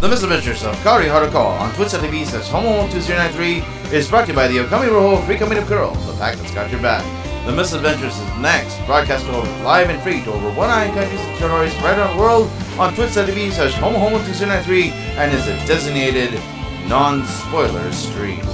The Misadventures of Kahori Harukawa on Twitch.tv/Homo2093 is brought to you by the Okami Roho Free Company of Coeurl, the pack that's got your back. The Misadventures is next, broadcast live and free to over 109 countries and territories right around the world on Twitch.tv/Homo2093 and is a designated non-spoiler stream.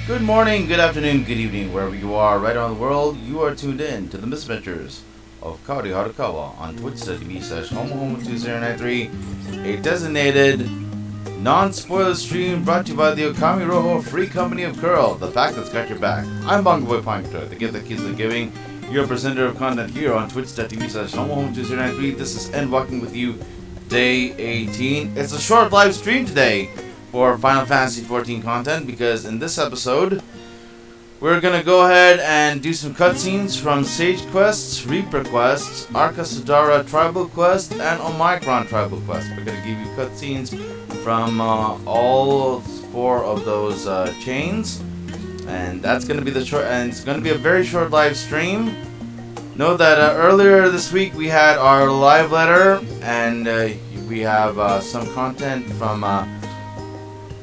Good morning, good afternoon, good evening, wherever you are, right around the world. You are tuned in to the Misadventures of Kahori Harukawa on Twitch.tv/Homo2093, a designated non-spoiler stream brought to you by the Okami Roho Free Company of Coeurl, the pack that's got your back. I'm Bongo Boy Punkter, the gift that keeps on giving. Your presenter of content here on Twitch.tv/Homo2093. This is Endwalking with you, day 18. It's a short live stream today for Final Fantasy XIV content, because in this episode we're gonna go ahead and do some cutscenes from Sage Quests, Reaper Quests, Arkasudara Tribal Quest, and Omicron Tribal Quest. We're gonna give you cutscenes from all four of those chains, and that's gonna be the short. And it's gonna be a very short live stream. Know that earlier this week we had our live letter, and we have some content from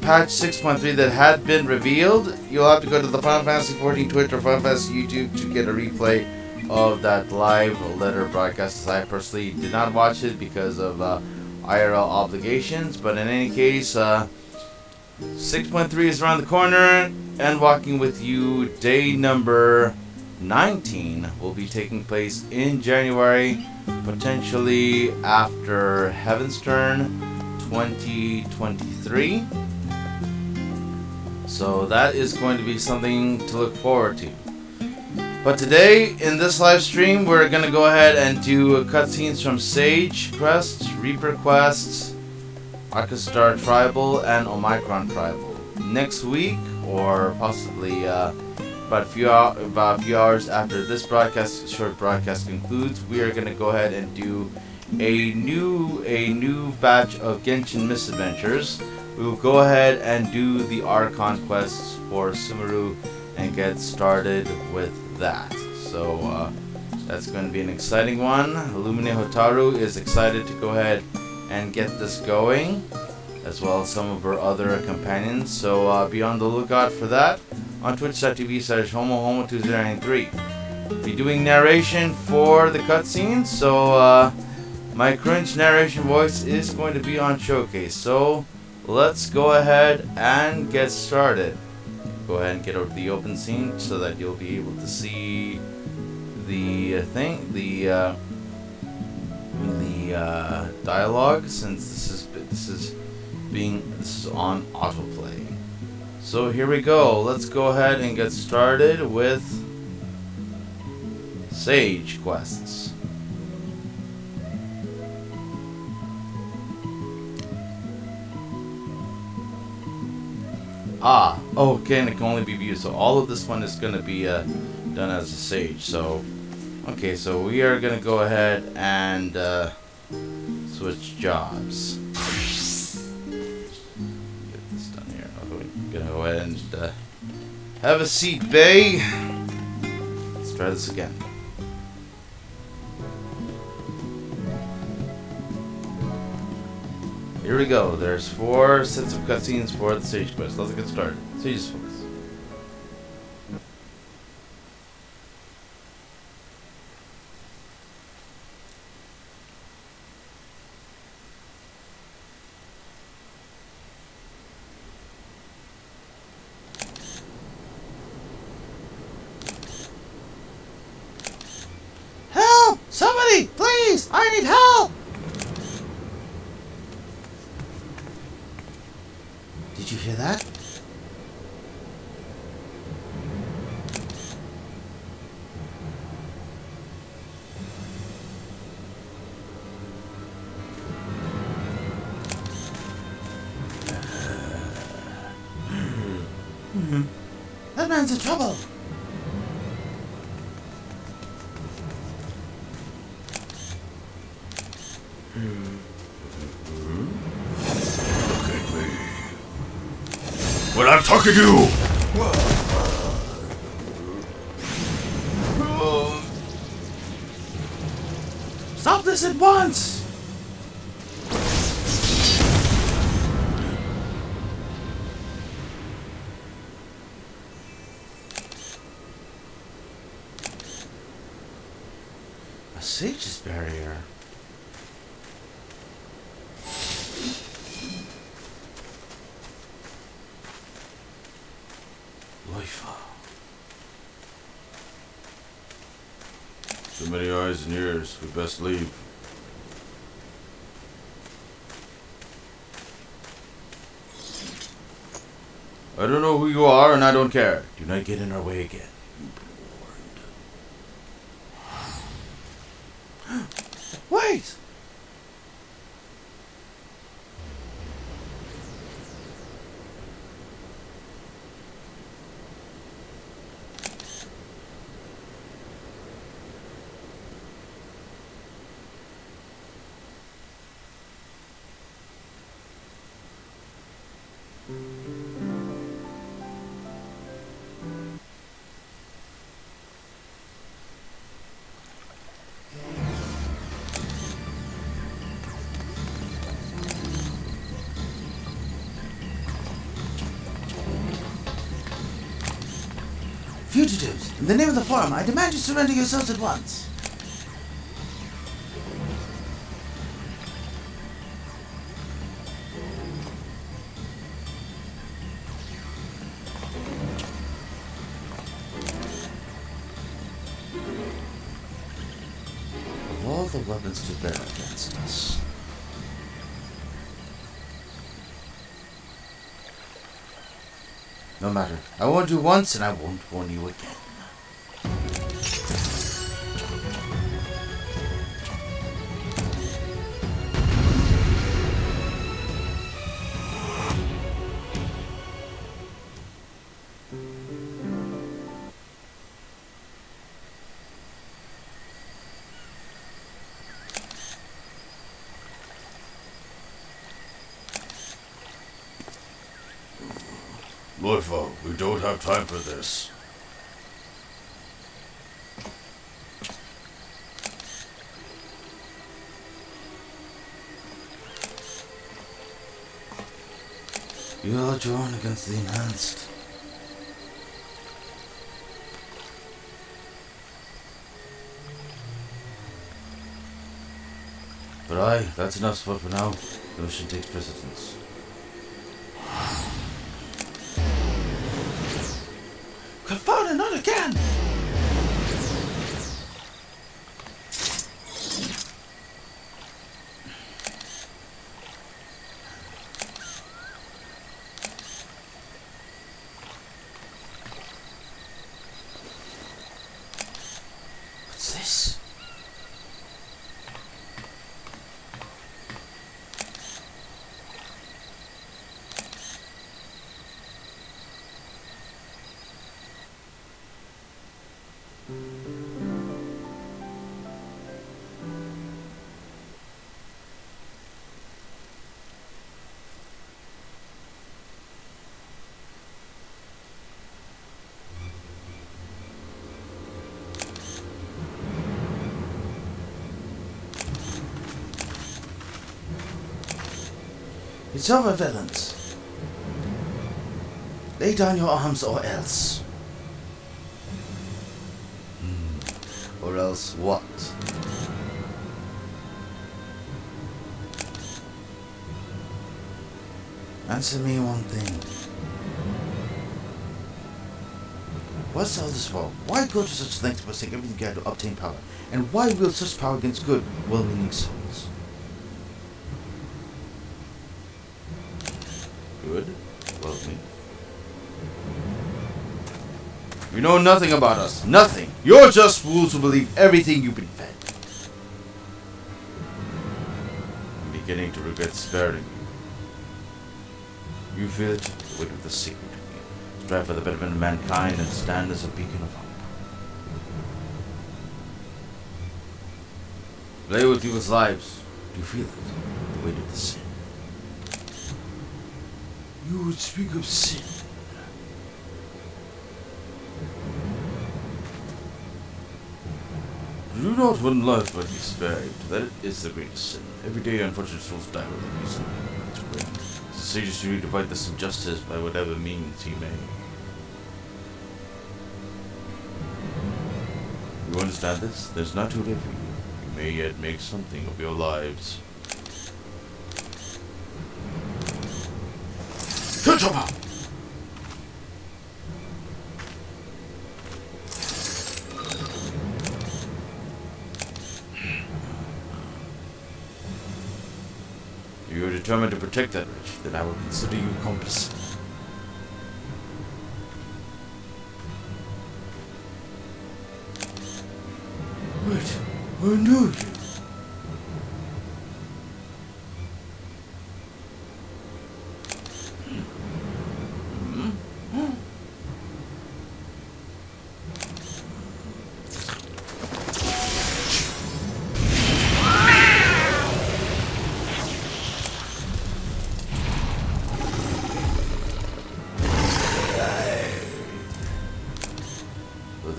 patch 6.3 that had been revealed. You'll have to go to the Final Fantasy XIV Twitch or Final Fantasy YouTube to get a replay of that live letter broadcast. I personally did not watch it because of IRL obligations, but in any case, 6.3 is around the corner, and walking with you, day number 19 will be taking place in January, potentially after Heaven's Turn 2023. So that is going to be something to look forward to. But today, in this live stream, we're going to go ahead and do cutscenes from Sage Quests, Reaper Quests, Arkasudara Tribal, and Omicron Tribal. Next week, or possibly about a few hours after this short broadcast concludes, we are going to go ahead and do a new batch of Genshin Misadventures. We will go ahead and do the Archon quests for Sumeru and get started with that. So that's going to be an exciting one. Illumine Hotaru is excited to go ahead and get this going, as well as some of her other companions. So be on the lookout for that on twitch.tv/Homo2093. be doing narration for the cutscenes, so my cringe narration voice is going to be on Showcase. So let's go ahead and get started. Go ahead and get over to the open scene so that you'll be able to see the dialogue, since this is on autoplay. So here we go. Let's go ahead and get started with Sage quests. Okay, and it can only be viewed. So all of this one is going to be done as a Sage. So, okay, so we are going to go ahead and switch jobs. Get this done here. We're going to go ahead and have a seat, Bay. Let's try this again. Here we go. There's 4 sets of cutscenes for the Sage quest. Let's get started. Sage's focus. Help! Somebody, please! I need help! Did you hear that? That man's in trouble. When I'm talking to you! Stop this at once! A Sage's barrier. Too many eyes and ears. We best leave. I don't know who you are, and I don't care. Do not get in our way again. You've been warned. Wait! Fugitives, in the name of the farm, I demand you surrender yourselves at once. Of all the weapons to bear against us, no matter. I warned you once, and I won't warn you again. Loifa, we don't have time for this. You are drawn against the enhanced. But aye, that's enough for now. The mission takes precedence. Confound it, not again! What's this? It's over, villains. Lay down your arms or else. Or else what? Answer me one thing. What's all this for? Why go to such lengths to forsake everything you can to obtain power? And why wield such power against good, well-meaning souls? Good? Well-meaning? You know nothing about us. Nothing. You're just fools who believe everything you've been fed. I'm beginning to regret sparing you. You feel it? The weight of the secret. Strive for the betterment of mankind and stand as a beacon of hope. Play with people's lives. Do you feel it? The weight of the sin. You would speak of sin. Do not one life but be spared. That is the greatest sin. Every day unfortunate souls die without reason. The sages should divide this injustice by whatever means he may. You understand this? There's not too late for you. You may yet make something of your lives. Touchable! You are determined to protect that wretch, then I will consider you complicit. Wait, I knew you.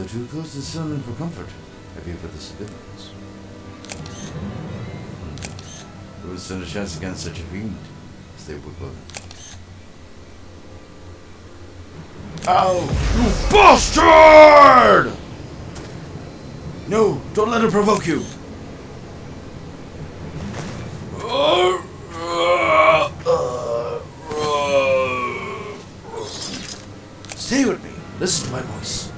Too close to summon for comfort. Have you for the civilians? Who would stand a chance against such a fiend? As they would well. Ow! You bastard! No, don't let her provoke you! Stay with me. Listen to my voice.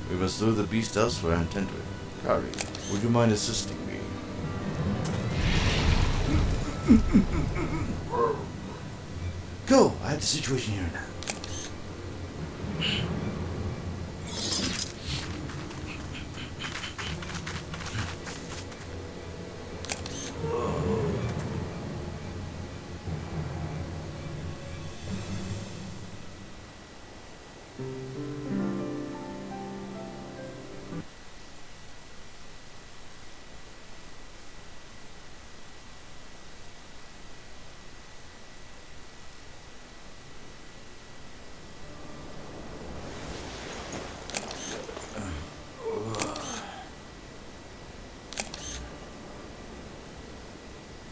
We must lure the beast elsewhere and tend to it. Kahori, would you mind assisting me? Go! I have the situation here now.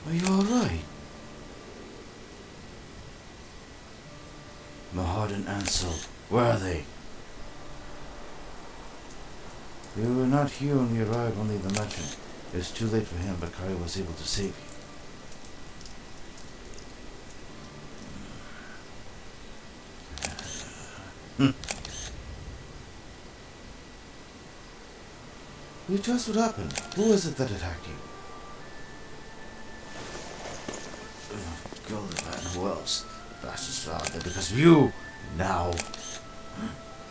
Are you alright? Mahad and Ansel, where are they? They were not here when we arrived, only the merchant. It was too late for him, but Kahori was able to save you. Will you tell us what happened? Who was it that attacked you? Goldivan, who else? Bastards are out there because of you! Now!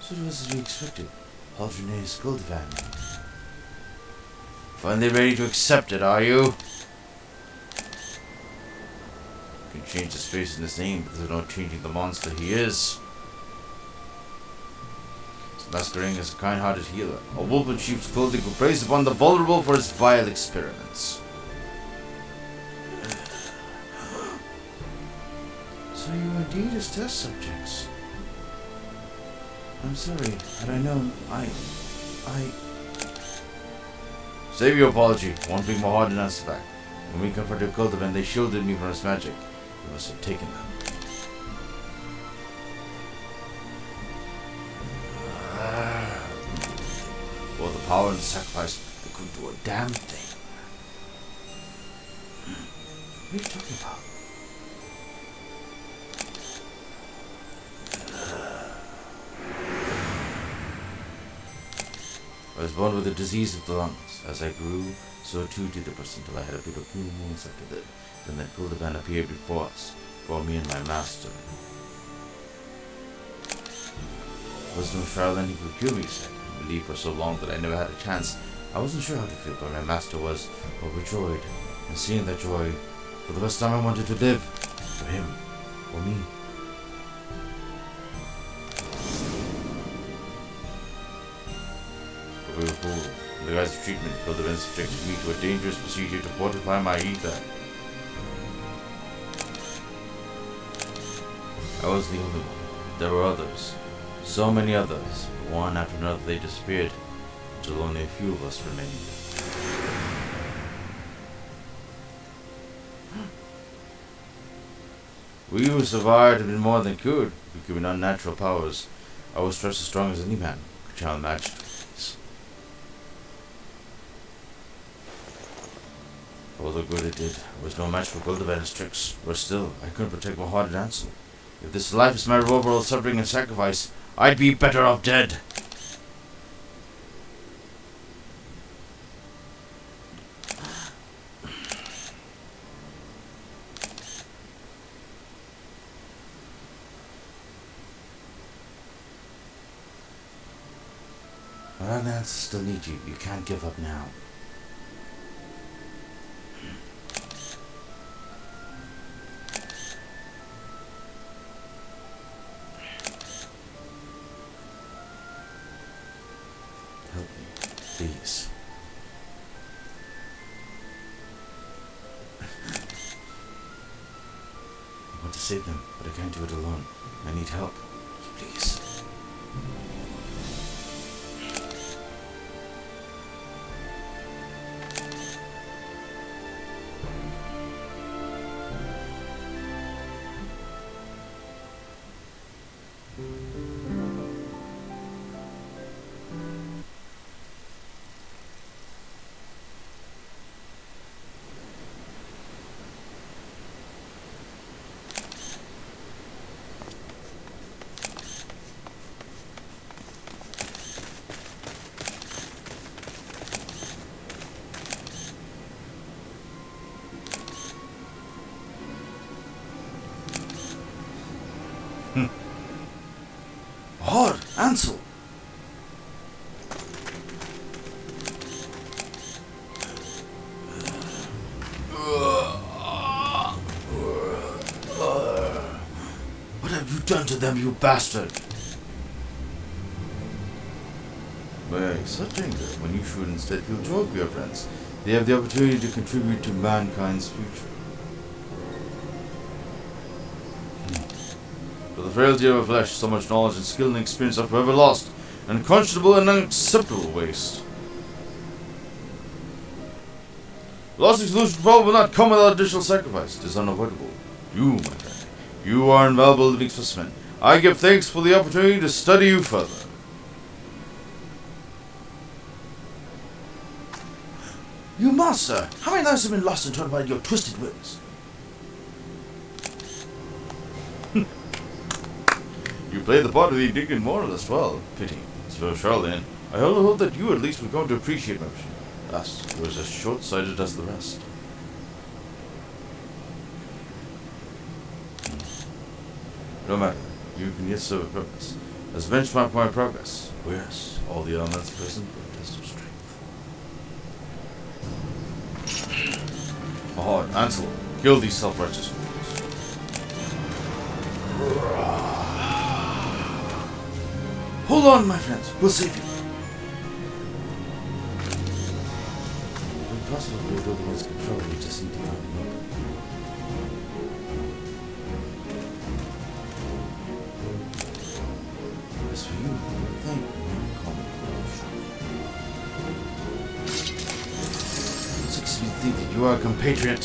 So it was as we expected. Aldrenae's Goldivan. Finally ready to accept it, are you? You can change his face and his name, but there's no changing the monster he is. Masquerading as a kind-hearted healer, a wolf in sheep's clothing who preys upon the vulnerable for his vile experiments. So you are indeed his test subjects. I'm sorry, had I known, I... Save your apology. Won't bring my heart and answer back. When we confronted Goldivan, they shielded me from his magic. You must have taken them. Well, the power and the sacrifice, I couldn't do a damn thing. What are you talking about? I was born with a disease of the lungs. As I grew, so too did the person until I had a bit of few moons after that. Then that Goldivan appeared before us, for me and my master. There was no charlatan who could cure me, he said. I believed for so long that I never had a chance. I wasn't sure how to feel, but my master was overjoyed. And seeing that joy, for the first time I wanted to live. For him. For me. But we were fooled. In the guise of treatment, Goldivan subjected me to a dangerous procedure to fortify my ether. I was the only one. There were others. So many others. One after another they disappeared, until only a few of us remained. We who survived have been more than cured, given unnatural powers. I was twice as strong as any man could channel magic. All the good it did, I was no match for Goldivan's tricks. Worse still, I couldn't protect my heart and Ansel. If this life is my reward for all suffering and sacrifice, I'd be better off dead. But our Ansel still need you. You can't give up now. Help me, please. I want to save them, but I can't do it alone. I need help. Please. Hard, Ansel! What have you done to them, you bastard? Why such anger when you should instead feel joy for your friends? They have the opportunity to contribute to mankind's future. For the frailty of our flesh, so much knowledge and skill and experience are forever lost, an unconscionable and unacceptable waste. The lasting solution to the problem will not come without additional sacrifice. It is unavoidable. You, my friend, you are invaluable living specimen. I give thanks for the opportunity to study you further. You must, sir. How many lives have been lost and torn by your twisted whims? You played the part of the indignant moralist well. Pity. So, Charlene, I only hope that you at least will come to appreciate my mission. Thus, it was as short-sighted as the rest. No matter. You can yet serve a purpose. As benchmark my progress. Whereas all the elements present were a test of strength. Oh, Ansel, kill these self-righteous fools. Hold on, my friends. We'll save you. Impossible to build the one's control. We just need to find them open. As for you, thank you. Call me Six of you think that you are a compatriot.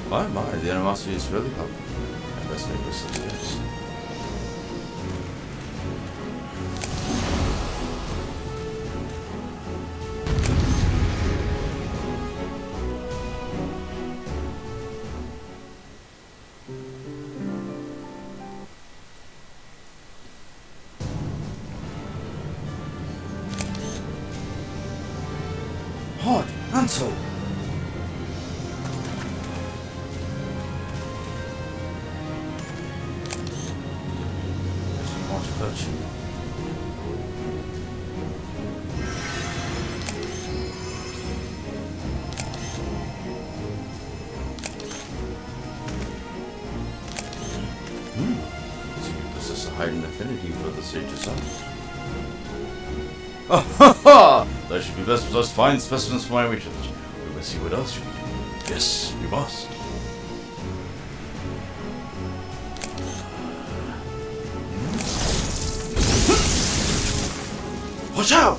My, the animosity is fairly public. I best make myself yes. Hard, Ansel! Doesn't want to hurt you. So you possess a heightened affinity for the sage's art. Ah ha ha! There should be best with us fine specimens for my research. We must see what else you can do. Yes, we must. Watch out!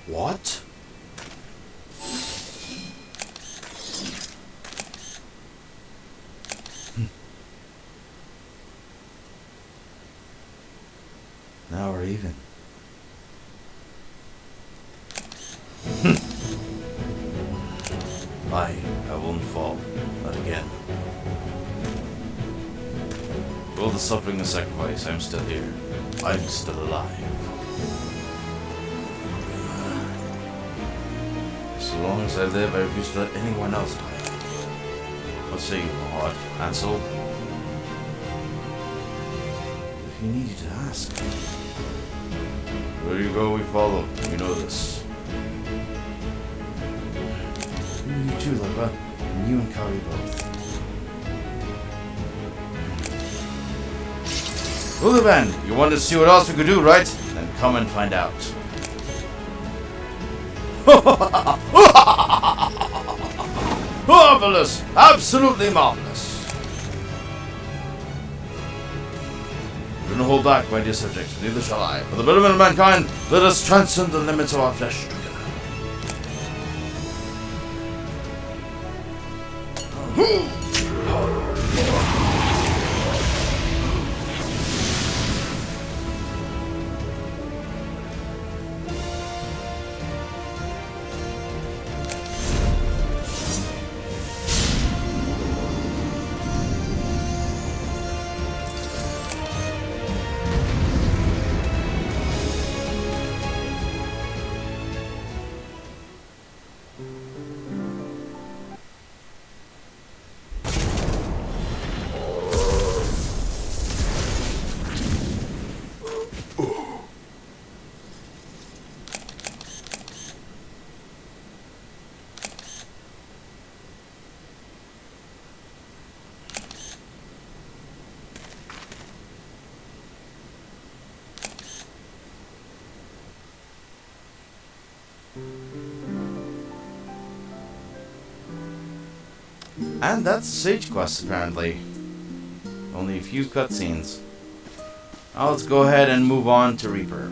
What? Now we're even. I won't fall. Not again. For all the suffering and sacrifice, I'm still here. I'm still alive. So long as I live, I refuse to let anyone else die. What say you, Lord Ansel? If you needed to ask. Where you go, we follow. You know this. You too, Lopa. And you and Kahori both. Well then, you wanted to see what else we could do, right? Then come and find out. Marvelous! Absolutely marvelous! Do not hold back, my dear subjects, neither shall I. For the betterment of mankind, let us transcend the limits of our flesh together. And that's Sage Quest, apparently. Only a few cutscenes. Now let's go ahead and move on to Reaper.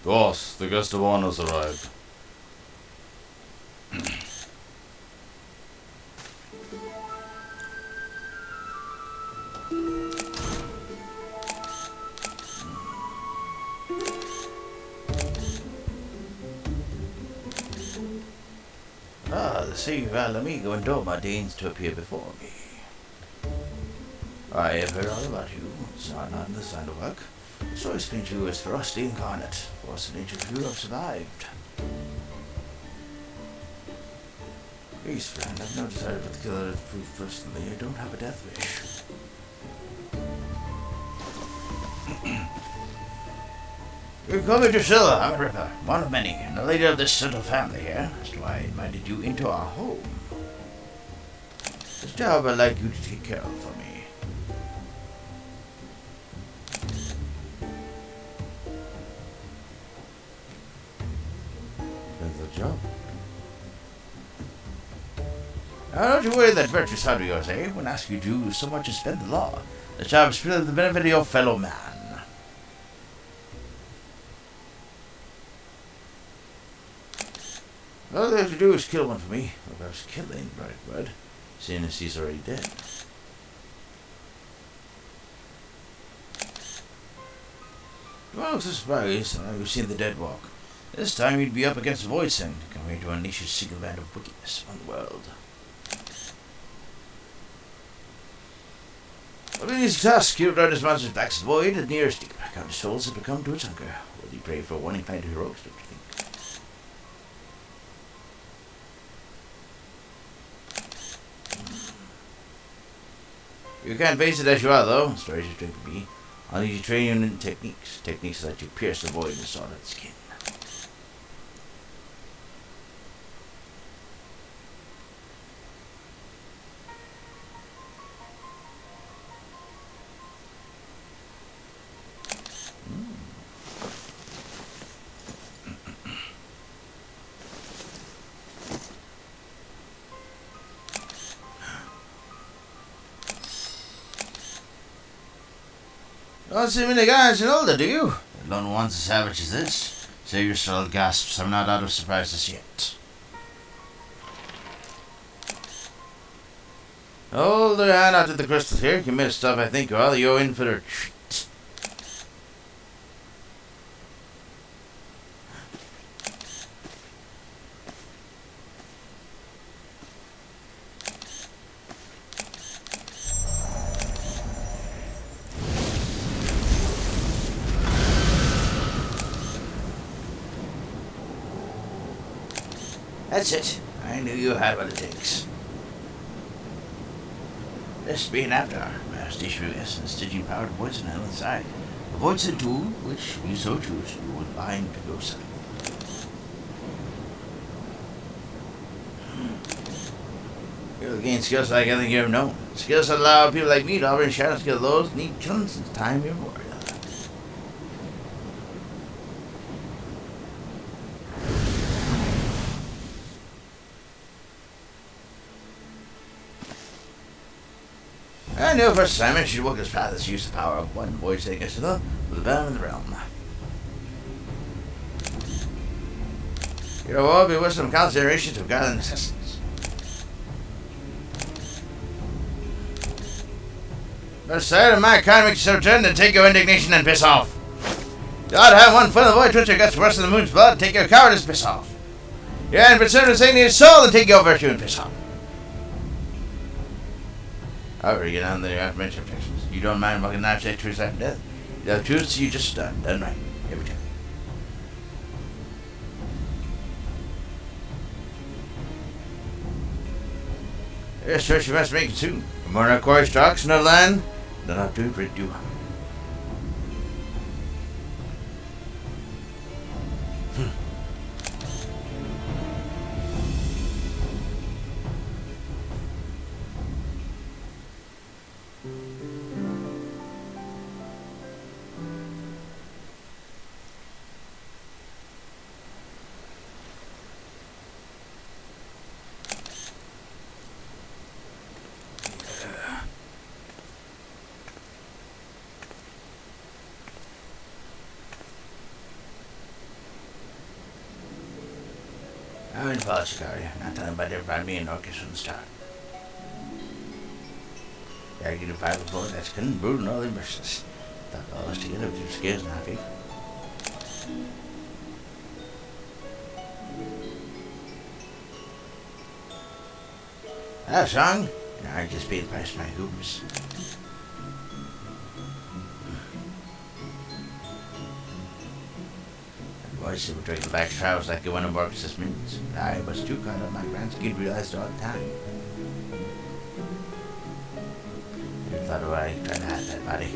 Boss, the guest of honor's arrived. Ah, the Seival amigo and Doma deigns to appear before me. I have heard all about you. It's not in the sign of work. So I explain to you as ferocity incarnate. Force and nature of you have survived. Please, friend, I've no desire to kill her to prove personally. I don't have a death wish. You call me Drusilla. I'm a Ripper, one of many, and a lady of this little family here. That's why I invited you into our home. This job I'd like you to take care of for me. Job. Now, don't you worry that virtuous heart of yours, eh? Won't ask you to do so much as bend the law. The job is for the benefit of your fellow man. All they have to do is kill one for me. Or perhaps kill ain't the right word, seeing as he's already dead. You won't look so surprised now you've seen the dead walk. This time you'd be up against the Void Sin, come here to unleash a single band of wickedness on the world. What an easy task. You run his monsters back to the void, the nearest deep. Count his souls have become to its hunger. Will you pray for one inclined to heroics, don't you think? You can't face it as you are, though. Stories you drink to be. I'll need you to train you in techniques. Techniques that you pierce the void and saw that skin. Don't see many guys in older, do you? Lone ones as savage as this. Save your solid gasps. I'm not out of surprises yet. Hold your hand out to the crystals here. You missed stuff, I think, Coeurl. You're in for a treat. That's it. I knew you had what it takes. This being after our station of essence, stitching power to poison on the side. A poison tool, which you so choose, you will bind to yourself. You'll gain skills like anything you've ever known. Skills that allow people like me to operate shadow skill. Those need killing since time immemorial. I knew for assignment she'd walk his path as use the power of one voice taking us to the bound of the realm. Your will be wisdom countless generations of God and essence. The sight of my kind makes you so turn to take your indignation and piss off. You ought to have one foot in the void twitch your guts worse than the moon's blood, take your cowardice and piss off. Your hand concerned with saving your soul and take your virtue and piss off. However, you get on there after mention objections. You don't mind walking knives to life and death. You have truths you just done right. Every time. Yes, search you must make it soon. For more Nakori stocks, no land, none have to print you. apologies, Kahori. I'm not telling about me and Orcus from the start. Gotta get a five before that's couldn't brood and all the mercies. Thought all us together with your skills and happy. Hello, Song. I just paid the price for my hoops. Boys who were drinking back trousers like they went to work this minutes. I was too caught up my grand scheme realized all the time. You thought of I tried to hide that body.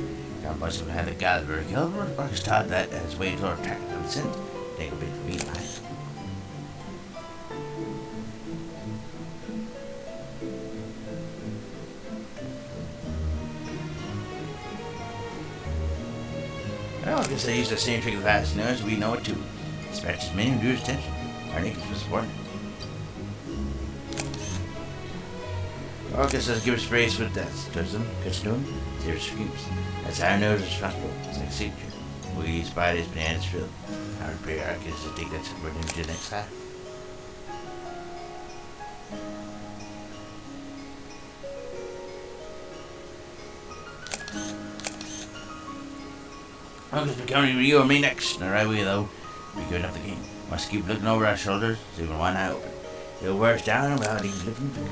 God must have had the gallery killed, but Marcus taught that as way to attract consent. Take a bit for me, mine. Well, I guess they used the same trick of the past, you know, so we know it too. Dispatch as many and do his attention. Our niggas was supporting. Orcus does give us praise for death. Towards them, cuts to him, zero screams. That's our nose is responsible. It's like signature. Wee's body's bananas filled. Our prayer Orcus to take that support into the next half. Orcus becoming you or me next. Not right way though. We're good enough the game. Must keep looking over our shoulders, so even one eye open. He'll wear us down without even lifting a finger.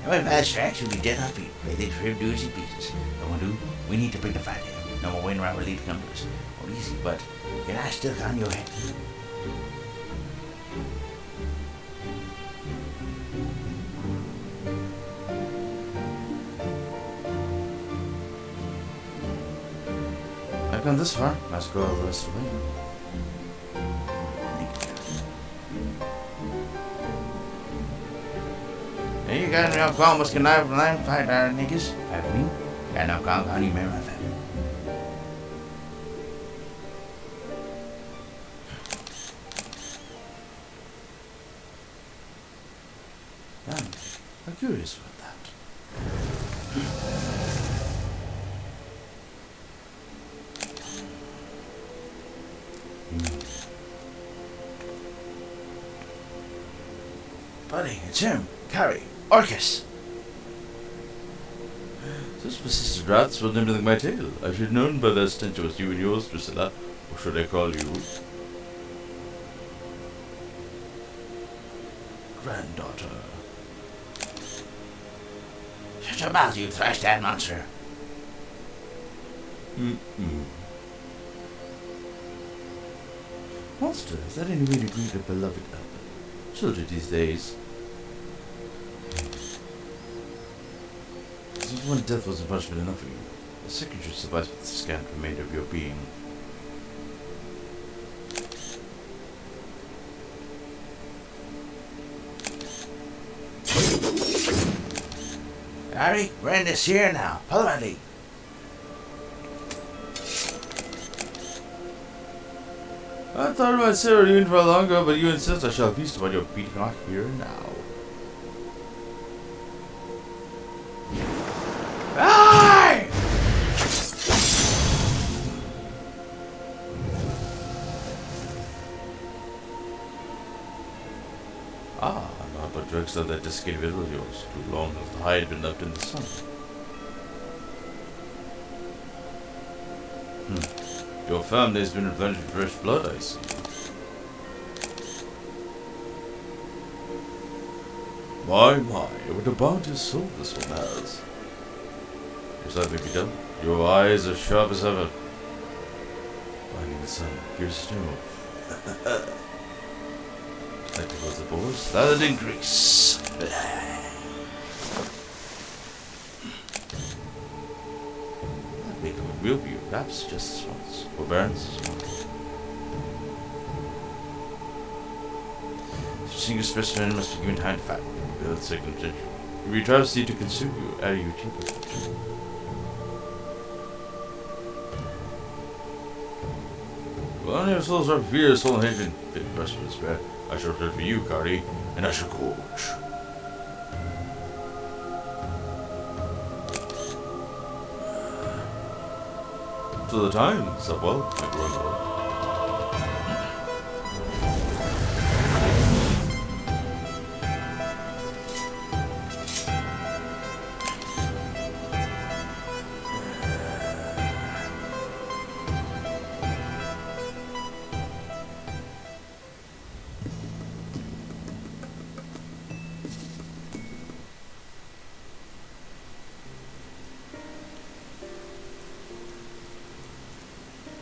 And my fast tracks will be dead on feet. They think for him to do as he pleases. No one do. We need to bring the fight to him. No more waiting around for lead to come to us. Oh, easy, but your eye still on your head. I've gone this far. Must go all the rest of the way. Hey, you got no call, must connive when I'm fight our niggas. Have me? Got no call on you, man, my family. I'm curious about that. Buddy, it's him. Kahori. Orcus. This persistent rats will anything my tail. I should have known by the stench it was you and yours, Priscilla. Or should I call you? Granddaughter. Shut your mouth, you thrash-dad monster. Monster, is that any way to greet a beloved elder? Children these days. As if one death wasn't punishment enough for you, the second should suffice with the scant remainder of your being. Kahori, we're in this here now. Follow my lead. I thought I might sit you in for longer, but you insist I shall feast upon your beating heart here and now. Aye! Ah, not but drugs of that desiccated vessel of yours. Too long has the hide been left in the sun. Your family has been replenished with fresh blood, I see. My, what a bounteous soul this one has. Your sight may be dull. Your eyes are sharp as ever. Finding the sun, pure snow. Like the was the boars, slathered in grease. That make them a real view, perhaps just as once. Forbearance as once. Seeing a specimen must be given time to fight. Without circumcision. We trust you to consume you, are you cheaper? Well, your souls are fear, soul and hatred. Fit rest of despair. I shall return for you, Kahori, and I shall gorge. of the time, so well, my grandpa.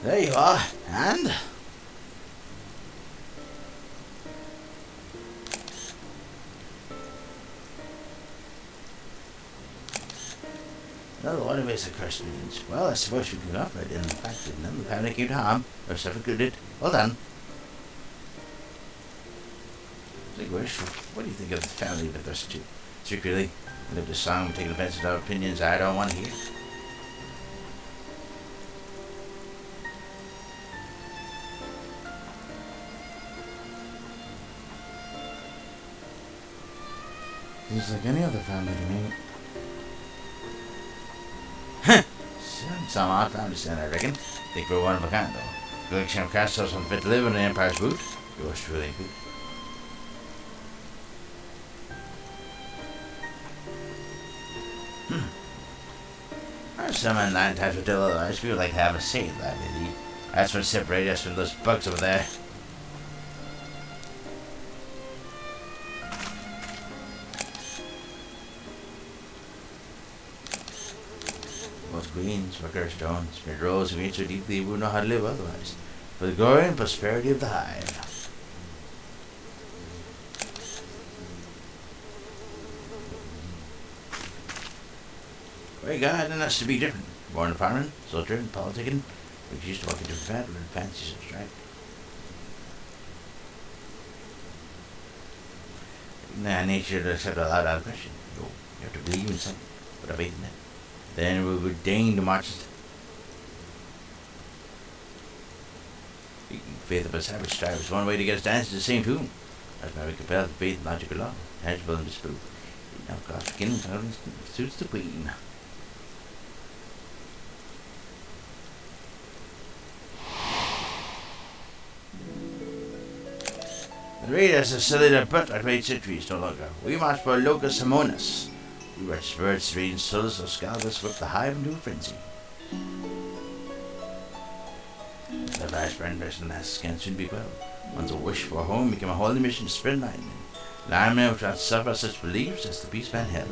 There you are, and? Another one of his accursed means. Well, I suppose you can offer it. In fact, none of the family came to harm, or suffocated. Well done. Distinguished, what do you think of the family of us two? Secretly, I lived a song taking offense to our opinions I don't want to hear. Seems like any other family to me. Some odd family stand, I reckon. Think we're one of a kind, though. Collection of castles unfit to live in an empire's boot. Yours truly good. Some in 9 times would tell otherwise. We would like to have a say in that, indeed. That's what separates us from those bugs over there. Both queens, worker stones, made rows of each so deeply we would know how to live otherwise. For the glory and prosperity of the hive. Great God, and us to be different. Born a farmer, soldier, and politicking. We used to walk into a fat and fancy subtract. Nature to accept a lot out of question. No, you have to believe in something. Put a faith in it. Then we would deign to march it. Faith of a savage tribe is one way to get us dancing to the same tune. That's why we compel the faith in logical law, tangible and disproved. Now God's beginning suits the queen. The raiders have studied our butt our great centuries no longer. We march for locus amonis. We were spurred, serene, souls of scalpers whip the hive into a frenzy. The last brand person asks can soon be well. Once a wish for a home became a holy mission to spread enlightenment. Enlightenment which not suffer such beliefs as the peace man held.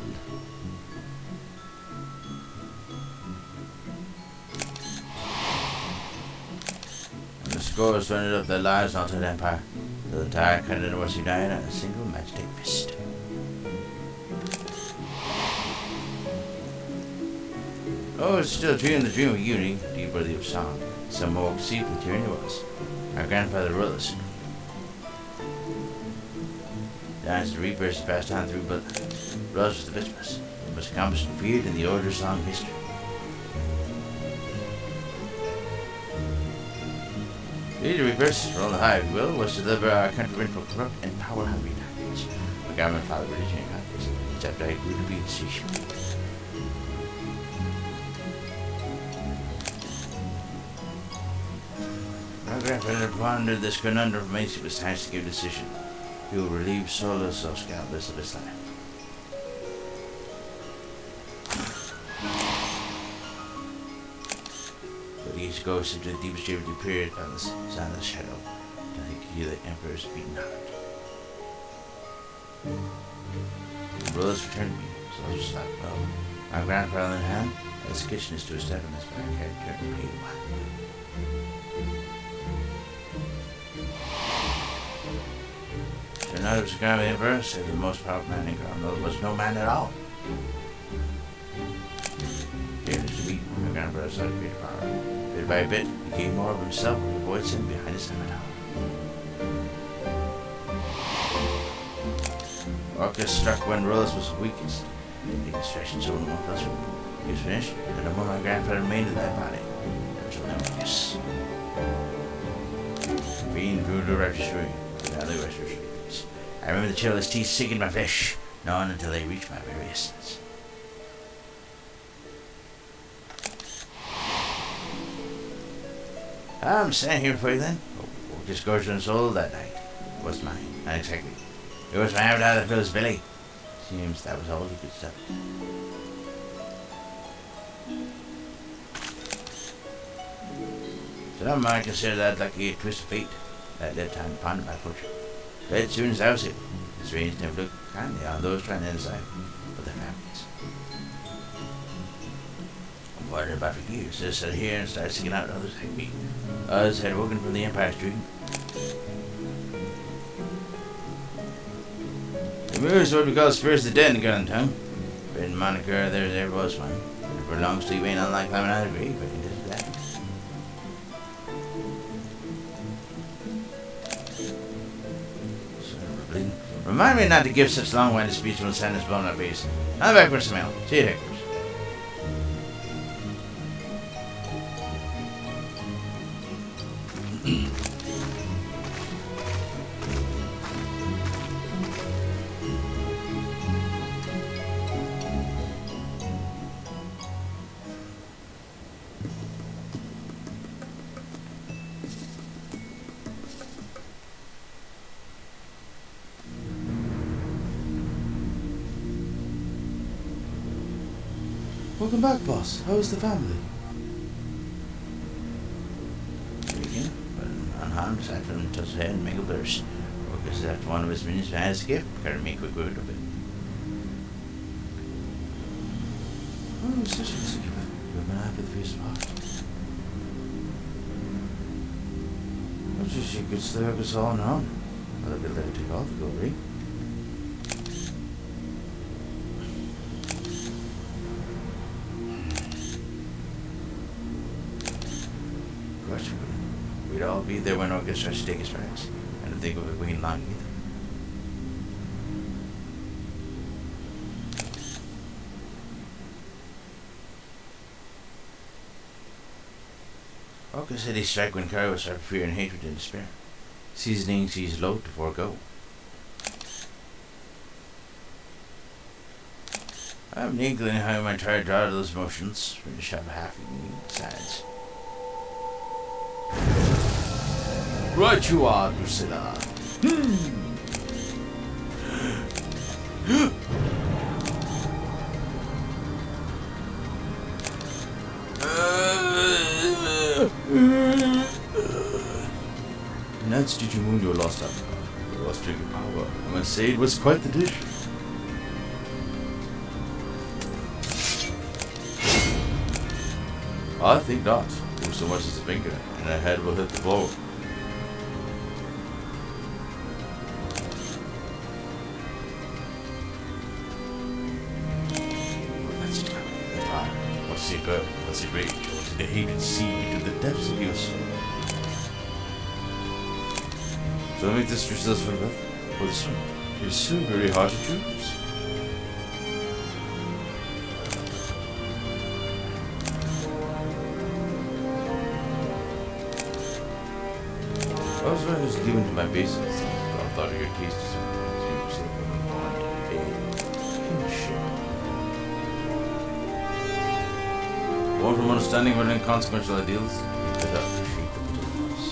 And the scores surrendered up their lives not to an empire. The entire continent was united on a single magic fist. Oh, it's still a dream, the dream of unity, deep worthy of song. Some more conceived than tyranny was. Our grandfather ruled us. The Dance of the Reapers is passed on through but Rose was the Vespers. It was accomplished and feared in the order of song history. The Reapers, roll the high, if you will, was to deliver our countrymen from corrupt and power-hungry tyrants. The government followed religion and confidence, except I grew to be insatiable. Our grandfather pondered this conundrum from ancient was time to give a decision. He will relieve Solus of Scalpus of his life. But he goes into the deepest chamber of the Imperial Palace, sound of the shadow, until he can hear the Emperor's beating heart. The rulers returned to me, so I was like, well, my grandfather in hand, as the kitchen is to his step in his back character and paid one. So now it was the crown of the Emperor, said the most powerful man in Coeurl. No, there was no man at all. Here is to beat my grandfather sought greater power. Bit by bit, he gained more of himself and avoids him behind his AMANO. Orcus struck when Rulus was weakest. The distraction so in 1 plus 1. He was finished, and the more my grandfather remained in that body, there was only Orcus. Being through the registry, without the registry. I remember the chill of his teeth sinking my flesh, gnawing until they reached my very essence. I'm standing here for you then. Discussion soul that night was mine, not exactly. It was my avatar that fills Billy. Seems that was all he could stop. Some might consider that lucky a twist of fate that led time to ponder my fortune. But as soon as I was hit, the strange never looked kindly on those trying to decide for their families. I'm wondering about for years. I sat here and started seeking out others like me. Others had woken from the Empire Street. The moves what we call spirits of the dead in Guntown. Written moniker there was one. And for long sleep ain't unlike climbing out of the grave, but it is that. Remind me not to give such long-winded speech when the sun is blowing up base. I'm back for some mail. See you, Hectors. Welcome back, boss. How is the family? Speaking, but unharmed aside from touch his head and make a burst. Focus after one of his minions has a gift. Carry me a quick word of it. Oh, such a secret. You have an eye for the piece of heart. I wish she could stay up us all on her own. I'll be let her take all the glory. We'd all be there when orchestra stake his tracks, and to think of it we ain't long either. Orca said he strike when Coeurl was start fear and hatred and despair. Seasoning sees low to forego. I have an inkling how I might try to draw those motions, for to shove half in sides. Right you are, Drusilla. Nance, did you moon your lost avatar? Your lost drink of power. I must say it was quite the dish. I think not. It was so much as a finger, and her head will hit the floor. What's he burn? What's he rage? Or did the hated sea into the depths of your soul? So make this yourselves for the breath? Or this one? It's so very hard to choose. I was very much given to my basics. I thought of your taste as yourself a kinship. Born from understanding what inconsequential ideals, you could appreciate them to us.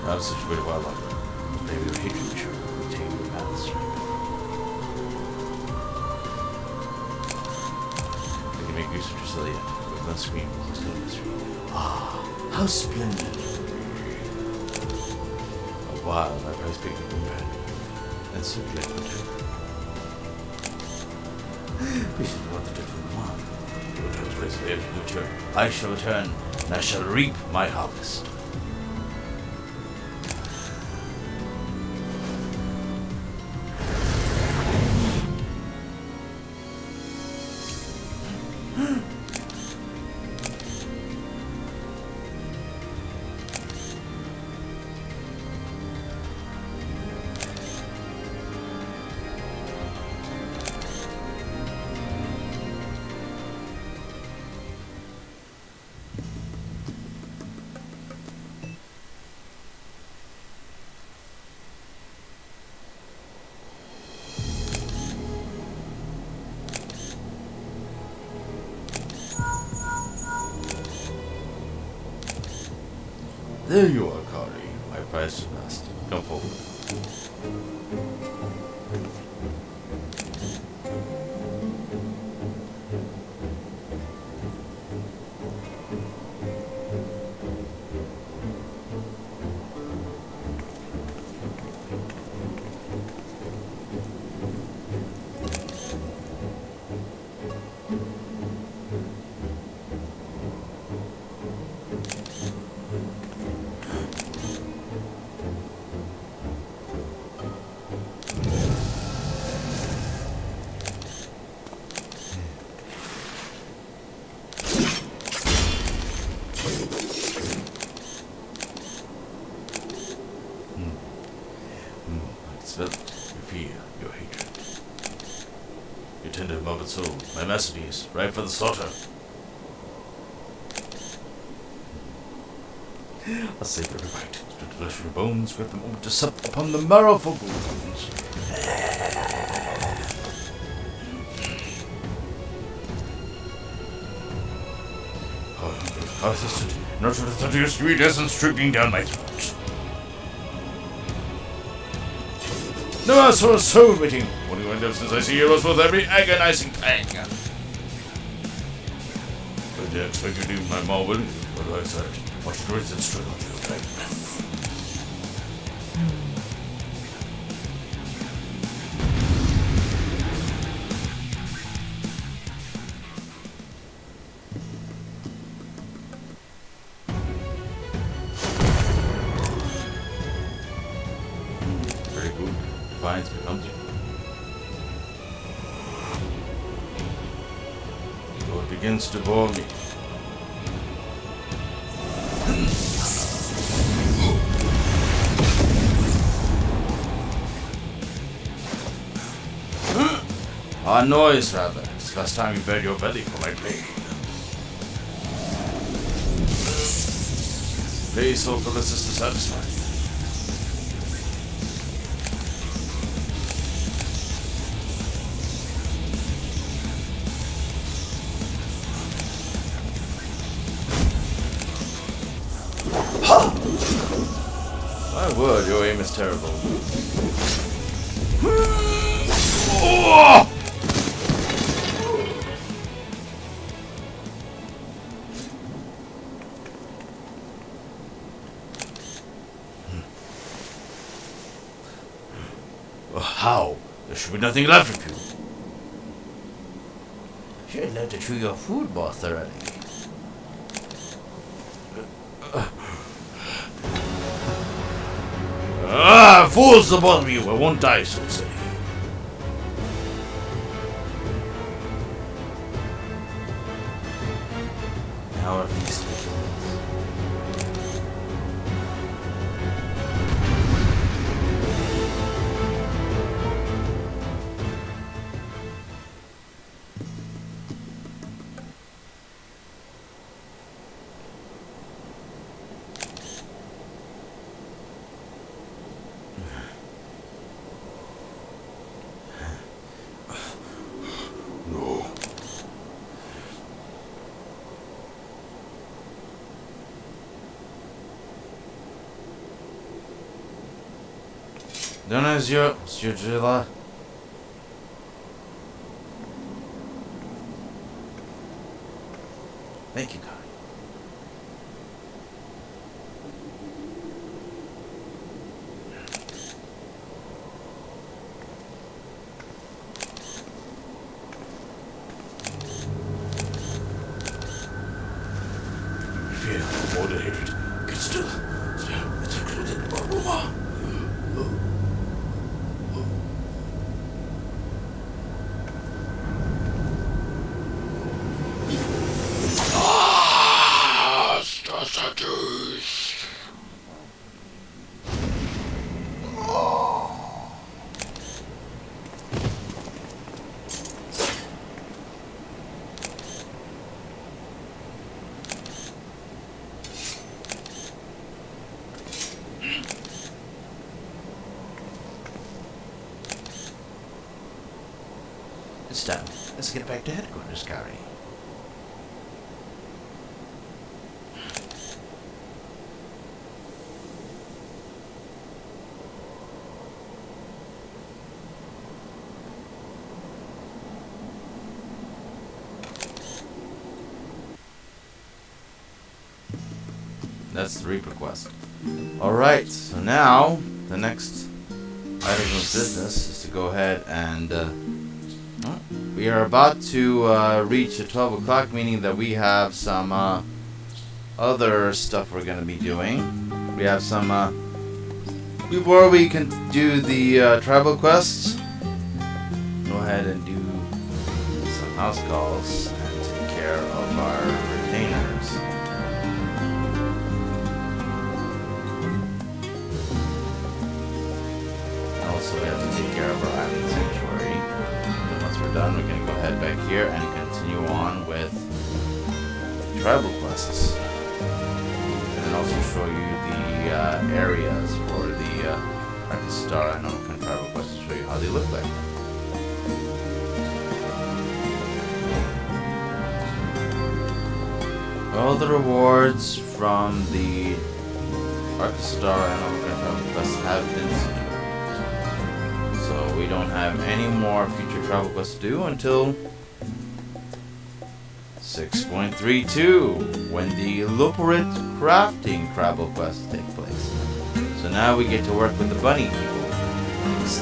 Not such a great while longer. Maybe your hatred will sure will take your paths. I can make use of Drusilla yet, with one scream, still mystery. Ah, how splendid! A while my price picked up in bed. And so glad to do. This is what the devil wants. Your turn place of every return. I shall return, and I shall reap my harvest. There you are, Kahori, my prized master. Come forward. Smell it. You feel your hatred. Your tender morbid soul, my masterpiece, ripe for the slaughter. I'll save every bite. Strip the flesh from your bones, grip the moment to sup upon the marrow for bones. How assisted, not for the thought of your sweet essence dripping down my throat. No, so waiting. What do you end up since I see heroes with every agonizing pang? But I expect you to do my more willingly. What do I say? Watch the words that struggle to your breath. Very good. Defiance becomes you. So it begins to bore me. Our noise, rather. It's the last time you bared your belly for my blade. Play so felicitous to satisfy. My word, your aim is terrible. How? There should be nothing left of you. Should have learned to chew your food more thoroughly. Fools, the both of you! I won't die so easily. Now our feast begins. Done as your Jilla. Thank you, Kahori. Fear, more than hatred. Get still. It's included in Baruma. It's done. Let's get back to headquarters, Kahori. That's the Reaper quest. Alright, so now the next item of business is to go ahead and we are about to reach the 12 o'clock, meaning that we have some other stuff we're going to be doing. We have some before we can do the tribal quests, go ahead and do some house calls and take care of our retainers. Also, we have to take care of our island sanctuary. And once we're done, we're going to go ahead back here and continue on with tribal quests. And also show you the areas for the Arkastar and Onokan tribal quests to show you how they look like. All the rewards from the Arkastar and Onokan tribal quests have been secured. So we don't have any more future tribal quests to do until 6.32, when the Luperit crafting tribal quests take place. So now we get to work with the bunny people next.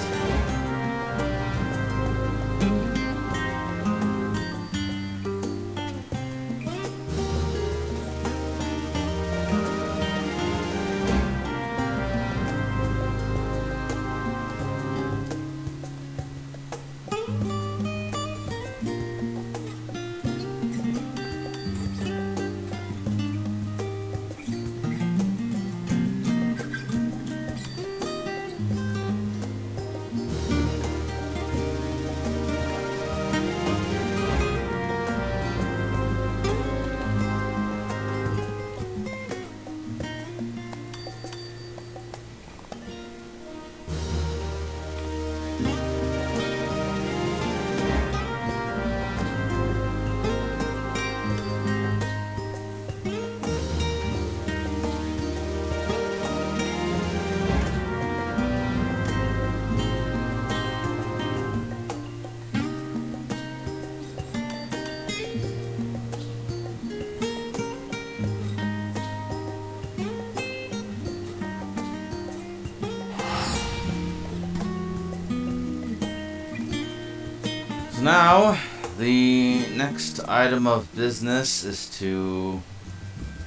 Now, the next item of business is to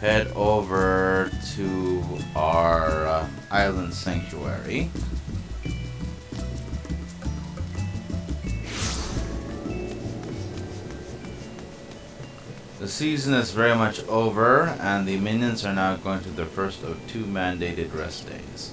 head over to our island sanctuary. The season is very much over, and the minions are now going to their first of 2 mandated rest days.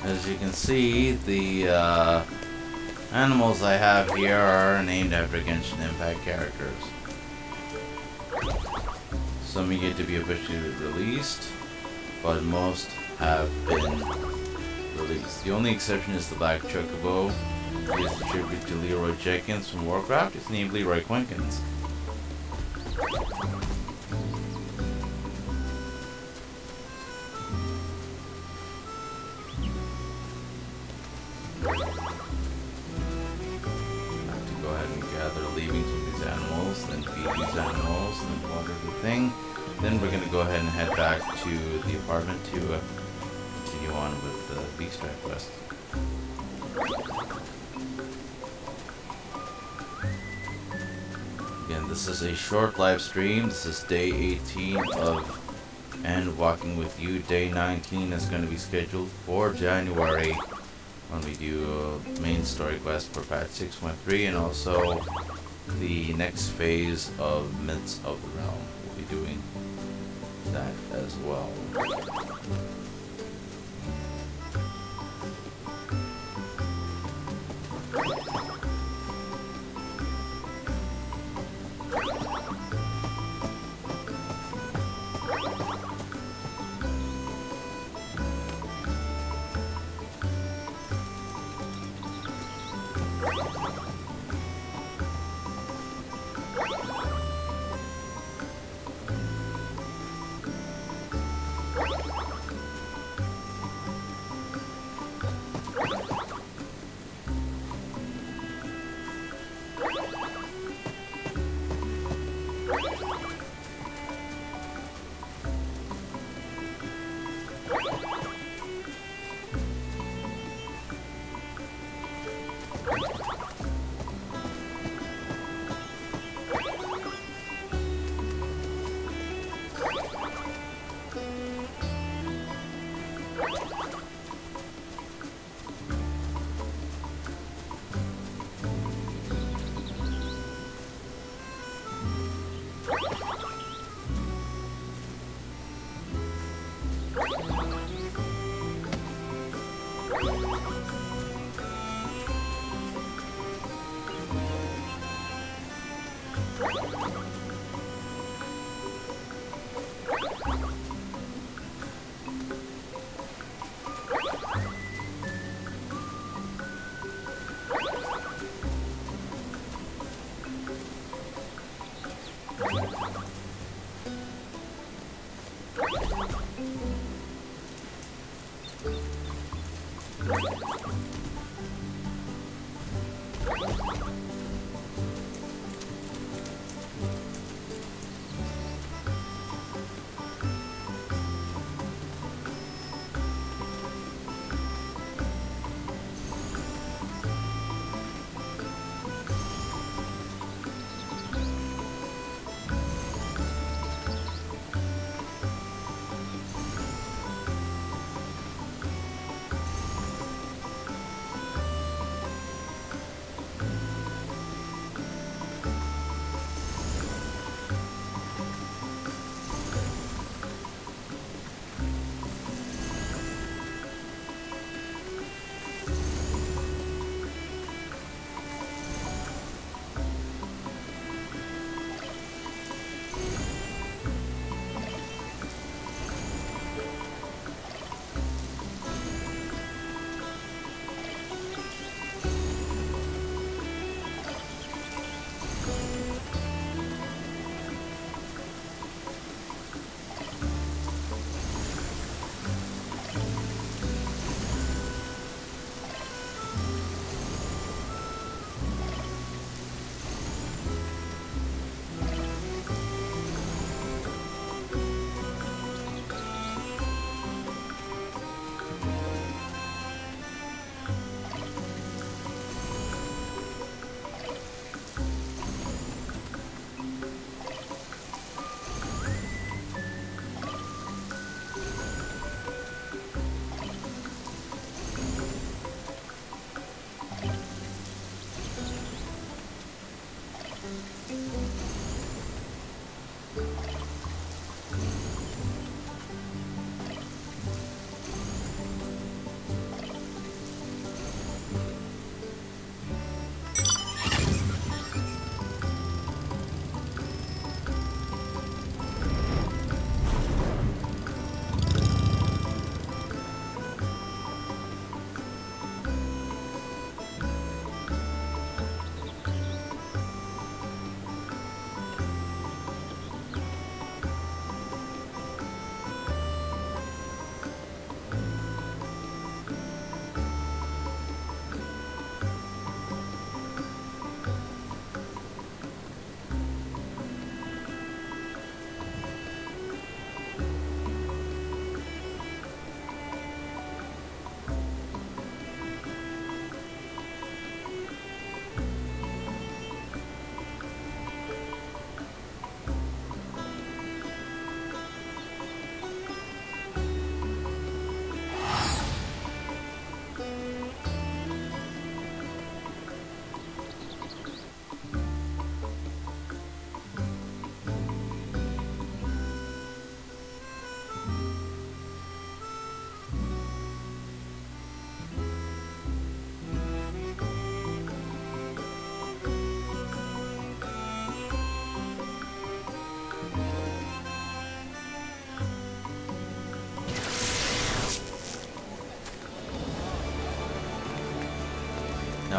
As you can see, the animals I have here are named after Genshin Impact characters. Some get to be officially released, but most have been released. The only exception is the Black Chocobo. It is a tribute to Leroy Jenkins from Warcraft. It's named Leroy Quinkins. Then we're going to go ahead and head back to the apartment to continue on with the beast. 3 strike quest. this is a short live stream. This is day 18 of Endwalking with You. Day 19 is going to be scheduled for January when we do a main story quest for patch 6.3 and also the next phase of Myths of the Realm. We'll be doing that as well.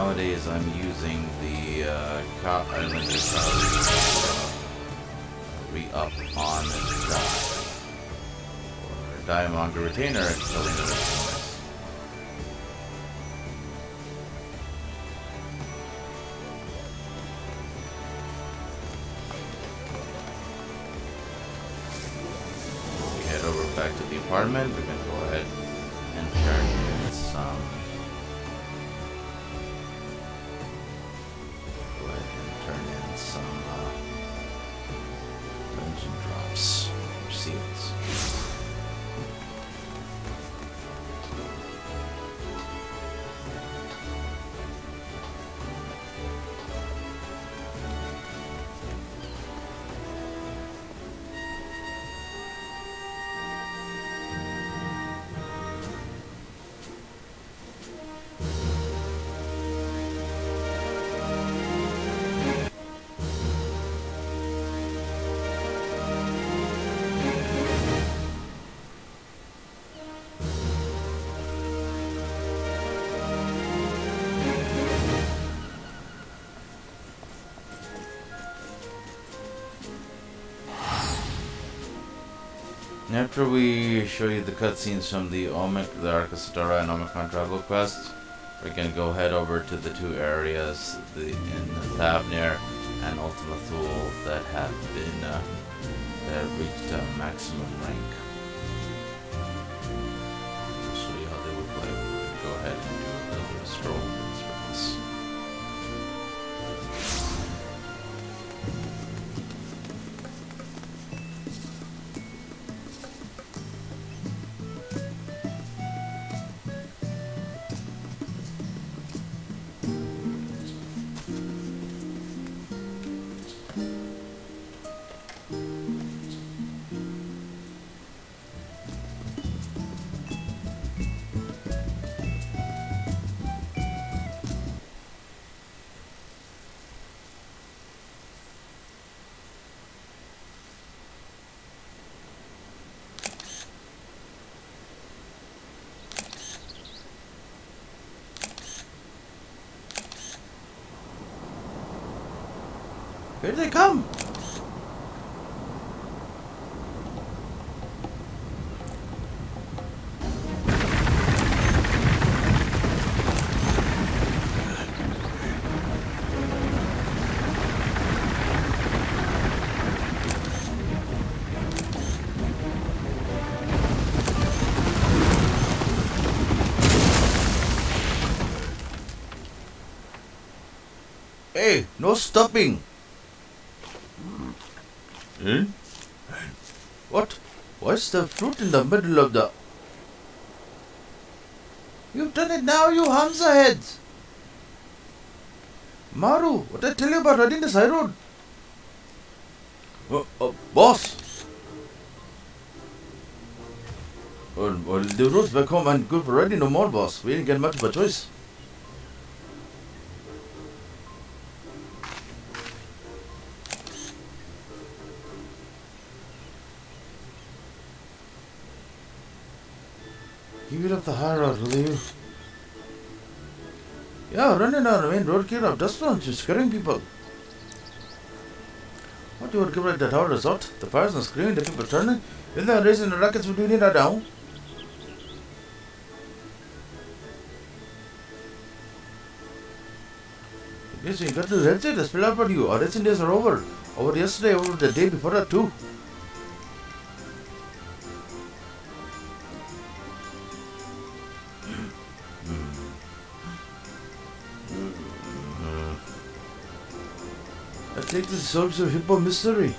Nowadays I'm using the re-up on Diamond Retainer and killing it. Back to the apartment, we're going to go ahead and turn in some. Go ahead and turn in some dungeon drops or seals. After we show you the cutscenes from the Arkasatara and Omicron travel quests, we're going to go head over to the two areas in the Thavnir and Ultima Thule that have been that have reached maximum rank. I'll show you how they would play. We'll go ahead and do a little bit of scroll for this. Here they come! Hey, no stopping! Hmm? What? What's the fruit in the middle of the... You've done it now, you Hamza heads! Maru, what I tell you about riding this high road? Boss! Well, the roads back home aren't good for riding no more, boss. We didn't get much of a choice. Give it up the high road, will you? Yeah, running down the main road, kid of dust storms, you're scaring people. What, you would give it that hard resort? The fires and screaming, the people turning? Isn't there a reason the rockets would do that down? Yes, you got to red side, spill out for you. Our racing days are over. Over yesterday, over the day before that too. I think this solves a hippo mystery.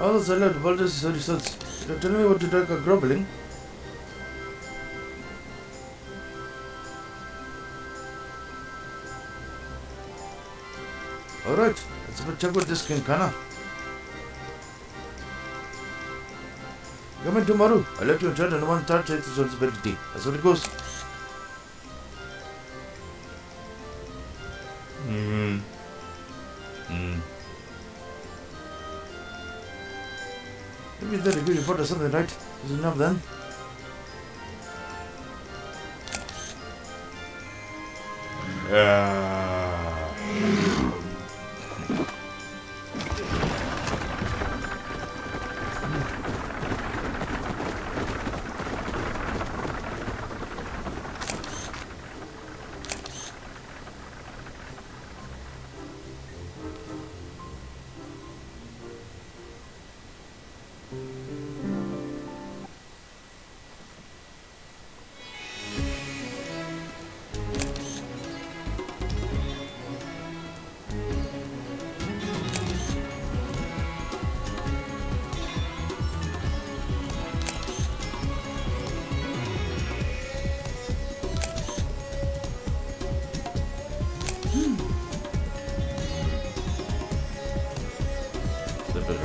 All the salad voltage results. Tell me what to take a grumbling. Alright, let's have a check with this Kinkana. Come in tomorrow. I'll let you enjoy and no one touch its responsibility. That's what it goes. Maybe they'll agree report or something, right? Is enough then?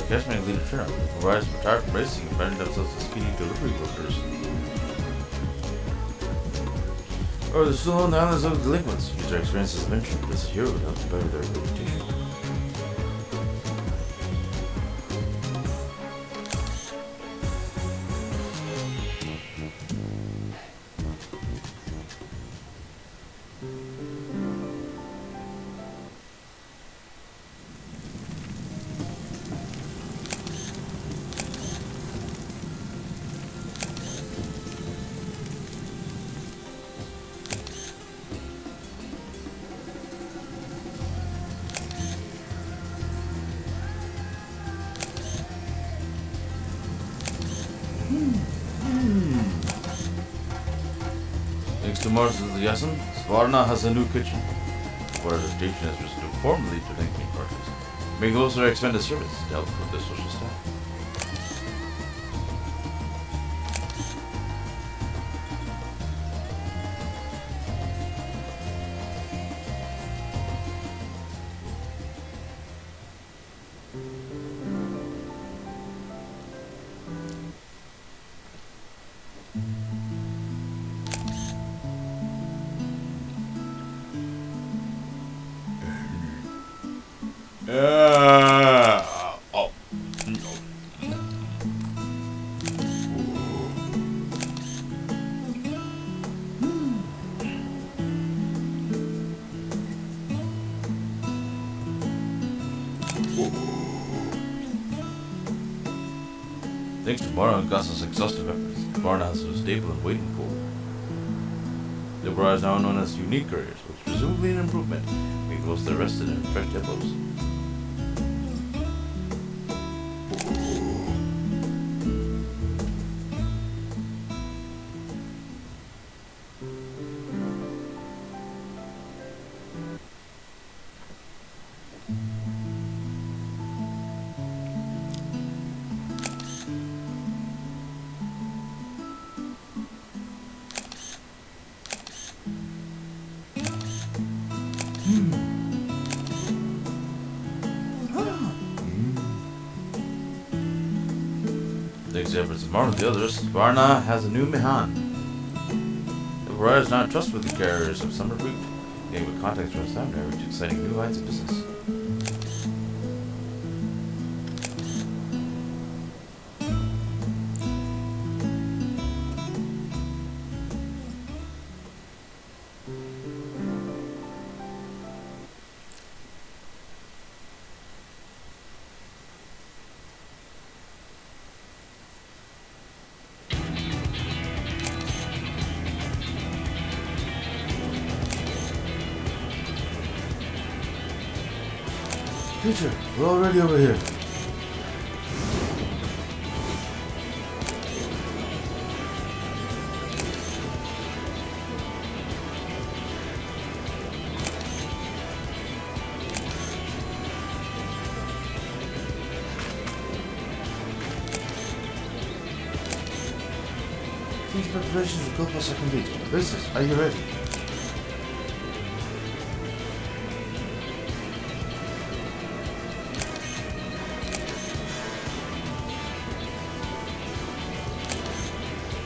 Catch my leader term. The providers retired from racing and found themselves as speedy delivery workers. Or they're still on the islands of delinquents. Use their experience as adventure. This hero would help to better their reputation. Thanks to Mars of the Yasen, Svarna has a new kitchen. Where the station has restored formally to thanking parties. May also expand the service to help with the social staff. Oh. No. Thanks to Mara and Gus's exhaustive efforts, Varna has a stable and waiting pool. The bar is now known as Unique Couriers, which is presumably an improvement, making most of the rested and fresh depots. Thanks to efforts of Martin and the others, Varna has a new Mihan. The Varna is now trustworthy carriers of summer fruit, getting with contacts from his family, which exciting new lines of business. Teacher, we're already over here. These preparations for Coeurl are complete. Racers, are you ready?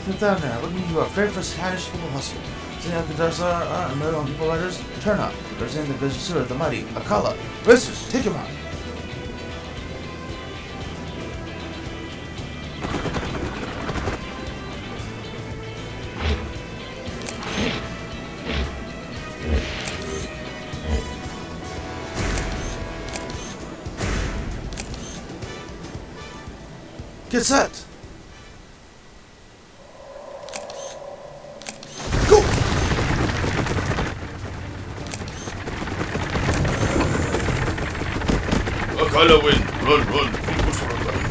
Sit down there, looking into our very first Spanish people hustle. Seeing Alcadarsa and Murder on People Riders, turn up. Representing the Gajasura, the mighty, Akala. Racers, take him out. Get set! Go! Akala win. Run. Push for Akala.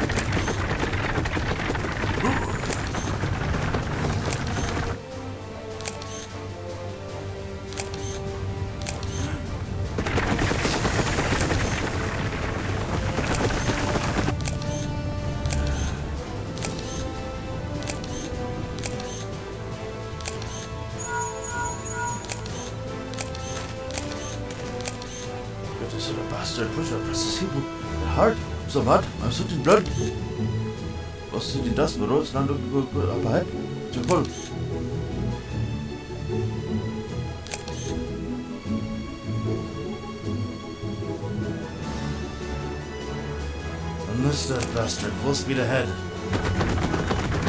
Get this little bastard. Push up. Press the people. Hard. So bad. I'm sweating blood. What's the dust? The road's not looking good up ahead. To pull. Unless that bastard. Full speed ahead.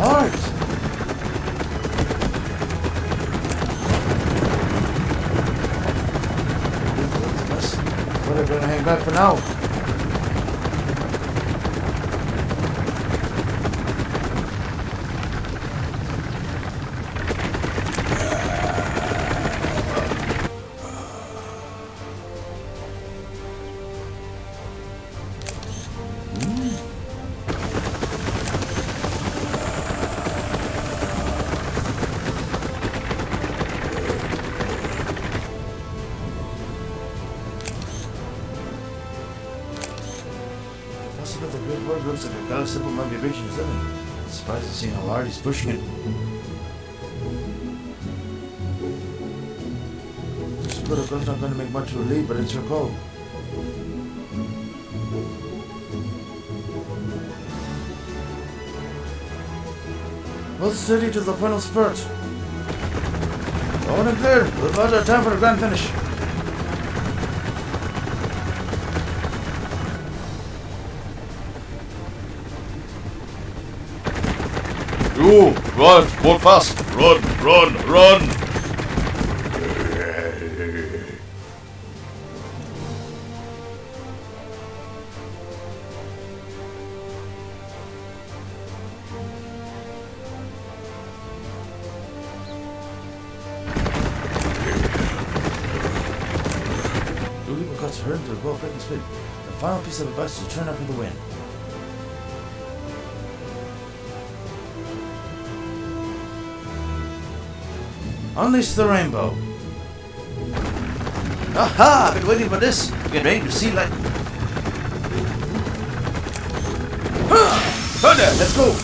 Hard. Well, they're gonna hang back for now. The great word looks like a god simple might be reaching his limit. Surprised to see how hard he's pushing it. This protocol's not going to make much of a lead, but it's your call. Hold steady to the final spurt. On and clear. We've got our time for the grand finish. You run. Walk fast. Run. Two people cuts her into a goal breaking spin. The final piece of advice is to turn up for the win. Unleash the rainbow. Aha! I've been waiting for this. Get ready to see light. Thunder! Let's go!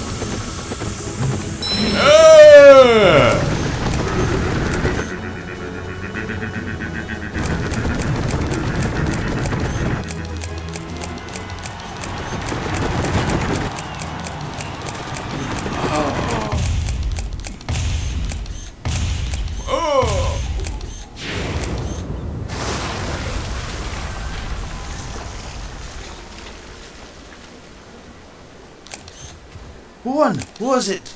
Who won? Who was it?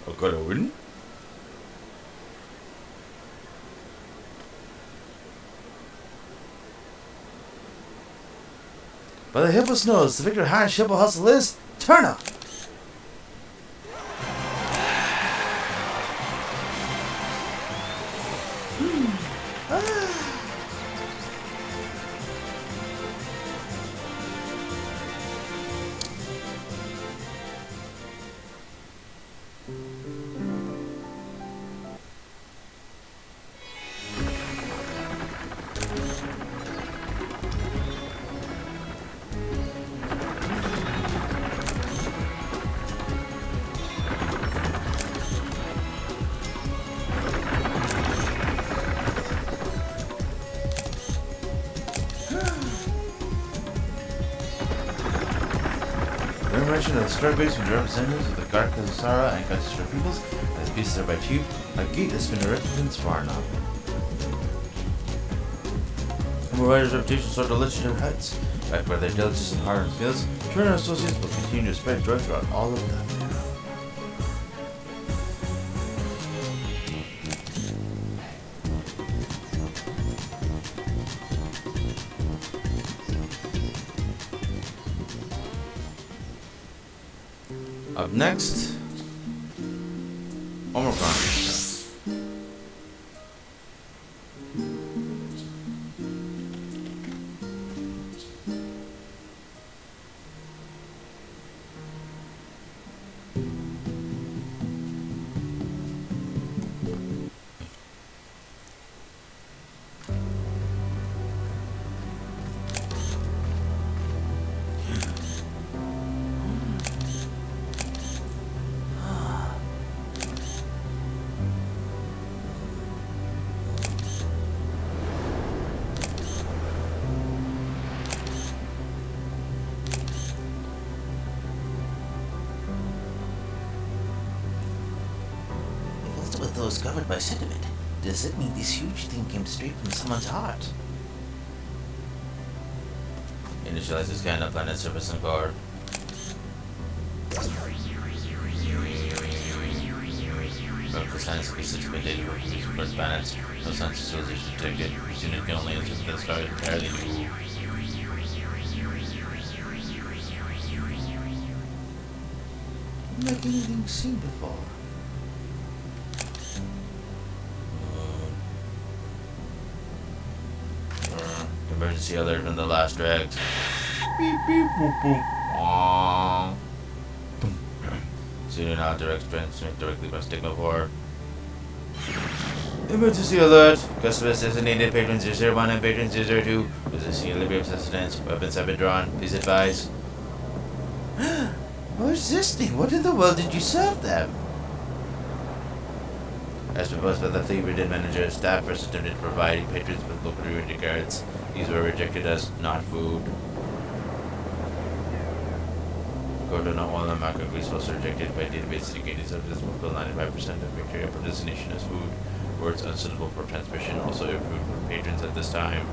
Akala win. By the Hippo's nose, the victor highest Hippo hustle is Turner. Of the Square base with representatives of the Garkazara and Gatstra peoples, as beasts are by chief, a gate has been erected in Svarna. Humble Rider's reputation soared to legendary heights. Backed by their diligence and hard skills, Turner Associates will continue to spread joy throughout all of them. Up next, Omicron. With those covered by sentiment, does it mean this huge thing came straight from someone's heart? Initialize the scan of planet surface and core. But the science specific data for these first planets, no sense of civilization detected. This unit can only enter the star entirely new. Like anything seen before. Emergency alert from the last drags. Beep beep boop boop. Aww. So do not direct transmit directly by Stigma 4. Emergency alert! Customer assassinated patron 001 and patron 002. Resisting delivery of sustenance. Weapons have been drawn. Please advise. What's this thing? What in the world did you serve them? As proposed by the three-ridden manager, staff first attempted to provide patrons with local rewarded carrots. These were rejected as not food. Coordinate oil and macro grease was rejected by database indicating services will 95% of bacteria for designation as food. Words unsuitable for transmission also approved for patrons at this time.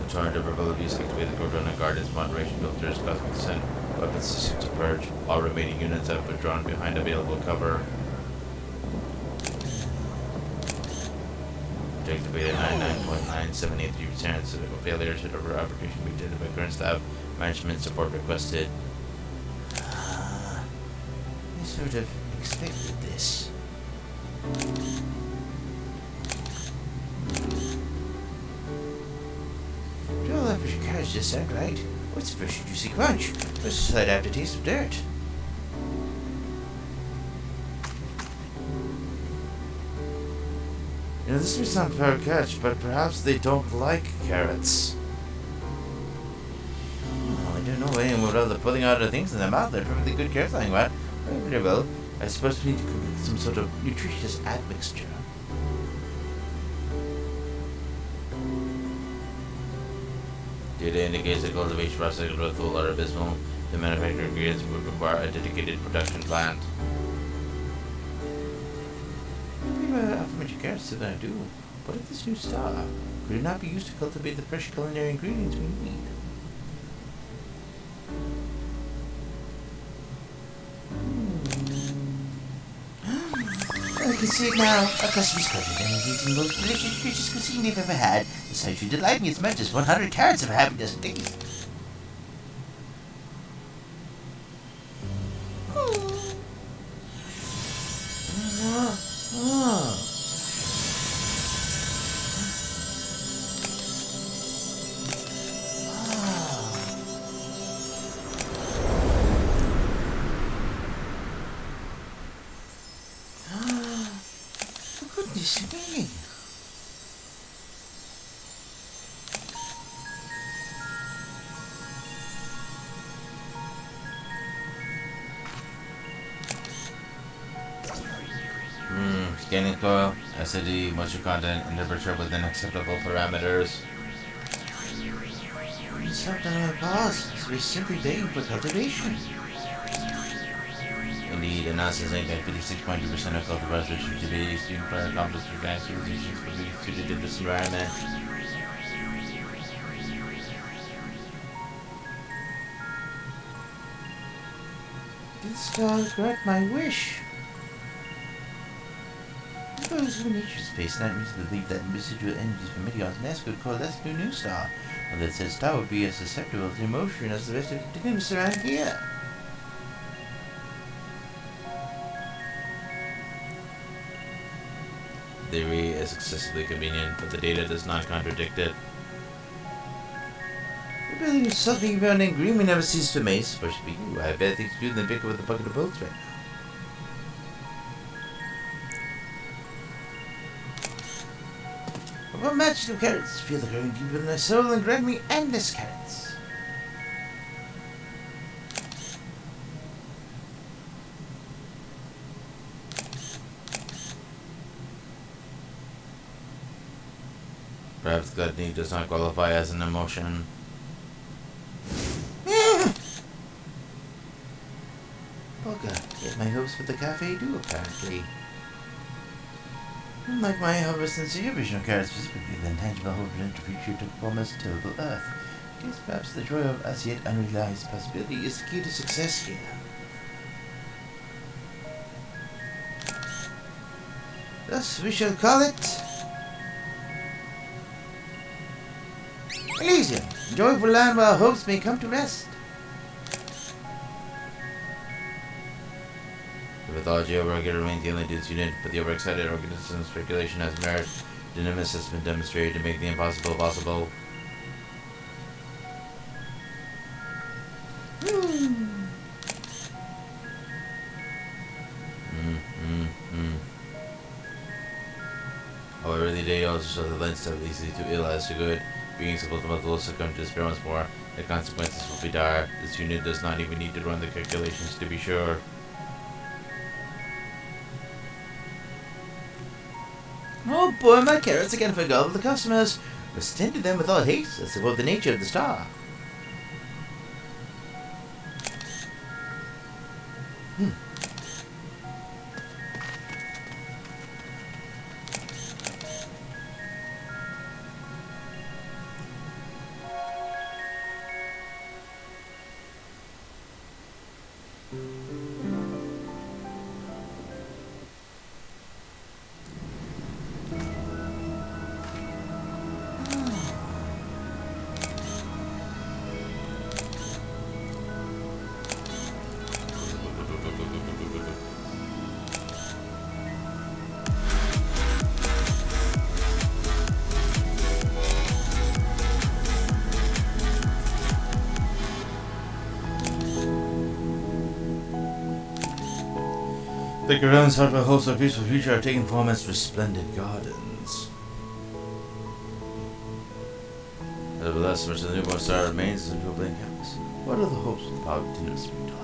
The torrent of rebel abuse activated the Coeurl Guardian's moderation filters, causing the send weapons systems to purge. All remaining units have withdrawn behind available cover. Activated 99.9783% of failure to deliver application be done by current staff. Management support requested. I sort of expected this. Joel offers your carriage just sound right. What's the fresh juicy crunch? There's a slight aftertaste of dirt. You know, this may sound fair catch, but perhaps they don't like carrots. Oh, I don't know anyone would rather pulling out the things in their mouth. They're perfectly good carrots lying around. Very well. I suppose we need to cook some sort of nutritious admixture. Data indicates the cultivation process and growth are abysmal. The manufacturing ingredients would require a dedicated production plant. Affirmative carrots that I do. What if this new star could it not be used to cultivate the fresh culinary ingredients we need? I can see it now. Our customers covered and engaged in the most delicious, delicious cuisine they've ever had. The sight should delight me as much as 100 carrots of a happy dozen days. Goodness me! Scanning coil, acidity, moisture content, and temperature within acceptable parameters. Something on my boss, so we're simply begging for cultivation. Indeed, analysis indicates 56.2% of cultivars are to be used in prior complex advanced civilizations will be suited to this environment. This star grant my wish. Those who nature's space not reason to believe that residual energies from Meteor's mass could coalesce to a new star. And that says star would be as susceptible to emotion as the rest of the glimpse around here. Theory is excessively convenient, but the data does not contradict it. The building is something about an green we never cease to amaze, especially you. I have better things to do than pick up with a bucket of bolts right now. What magical carrots? Feel the growing deep in my soul and grant me endless carrots. Perhaps gluttony does not qualify as an emotion. Bugger, yet my hopes for the cafe do apparently. Unlike my however sincere vision of carrots specifically, the intangible hope of to creature took form as terrible earth. I guess perhaps the joy of as yet unrealized possibility is the key to success here. Thus we shall call it Elysium, joyful land where our hopes may come to rest. The mythology of Rocket remains the only dude's unit, but the overexcited organism's speculation has merit. Dynamis has been demonstrated to make the impossible possible. However, the data also show the lens so easily to ill as to good. Beings of ultimate will succumb to despair once more. The consequences will be dire. This unit does not even need to run the calculations to be sure. Oh boy, my carrots again for gullible the customers. Must tend to them with all haste, as about the nature of the star. The Coeurl's heartfelt hopes of a peaceful future are taking form as resplendent gardens. Nevertheless, much of the newborn star remains into a blank canvas. What are the hopes of the power of continuous spring to life?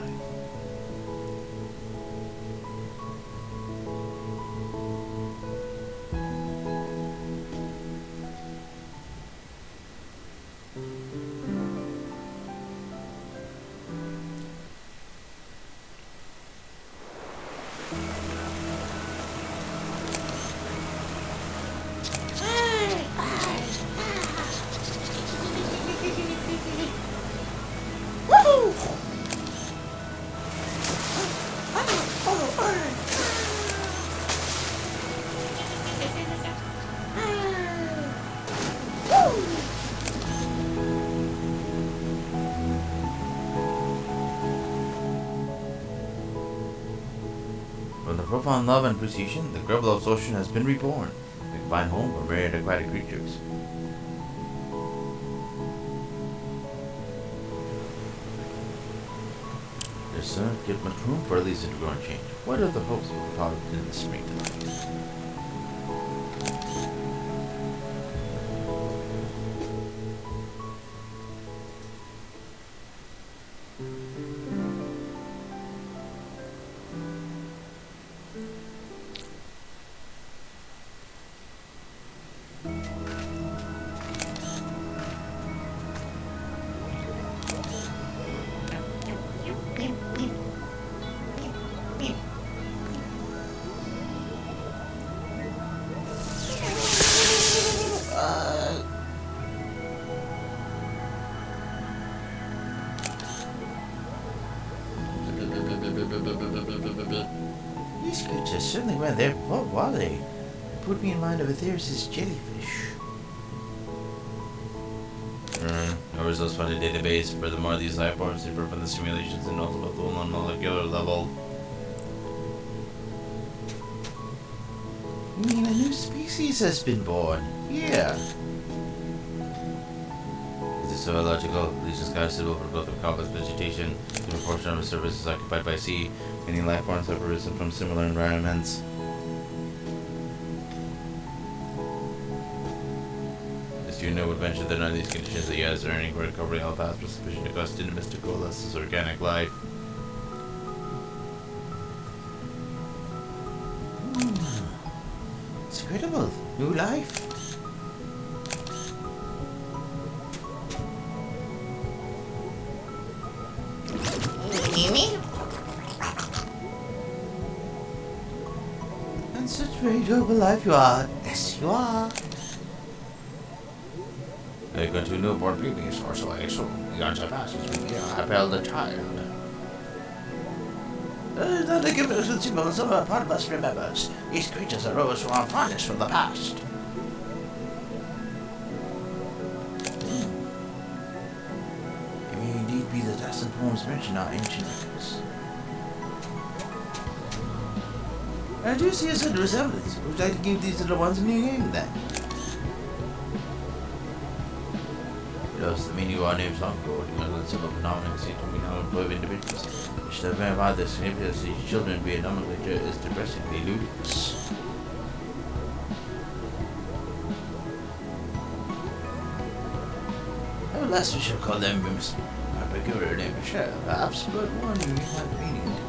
From the profound love and appreciation, the Grubble of Ocean has been reborn, a combined home for rare and aquatic creatures. There's not yet much room for Elisa to grow and change. What are the hopes of the power in the spring to life? These creatures certainly weren't there before, were they? Put me in mind of Aetherius' jellyfish. No results found in database. Furthermore, these life forms differ from the simulations in multiple non-molecular level. You mean a new species has been born? Yeah. Is it so illogical? Legion sky is suitable for growth of complex vegetation. The proportion of the surface is occupied by sea. Many life forms have arisen from similar environments. The student would venture that under these conditions the odds are earning for recovery all paths with sufficient to cause mystical less as organic life. It's incredible. New life. And such very noble life you are. Yes, you are. I got to newborn babies, or so I assume. The answer passes me here. I held a child. Not a given symbol some part of us remembers. These creatures arose from our farthest from the past. It may indeed be the dust and poems mentioned in our ancient records. I do see a certain resemblance. Would you like to give these little ones a new name then? Does the meaning of our names long ago, the other civil phenomenon seem to be now employed of individuals. Which the very about the significance of these children being nomenclature is depressingly ludicrous. Nevertheless, we shall call them whims. Our peculiar name is Shell, perhaps, but one you may have meaning into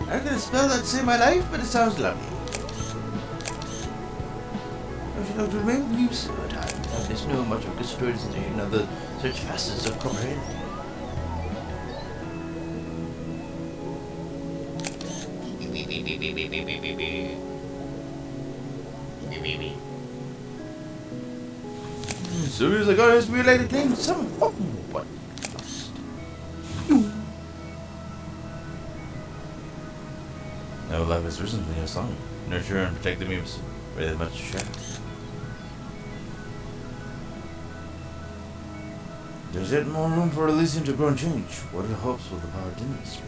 that. I can spell that to save my life, but it sounds lovely. I should have to remain with you some time. I just know much of good stories and other such facets of comprehension. As soon as I got his related thing, some what lost. Now life has risen from your song. Nurture and protect the muse. Very much to share. There's yet more room for Elysium to grow and change. What are your hopes with the power in this?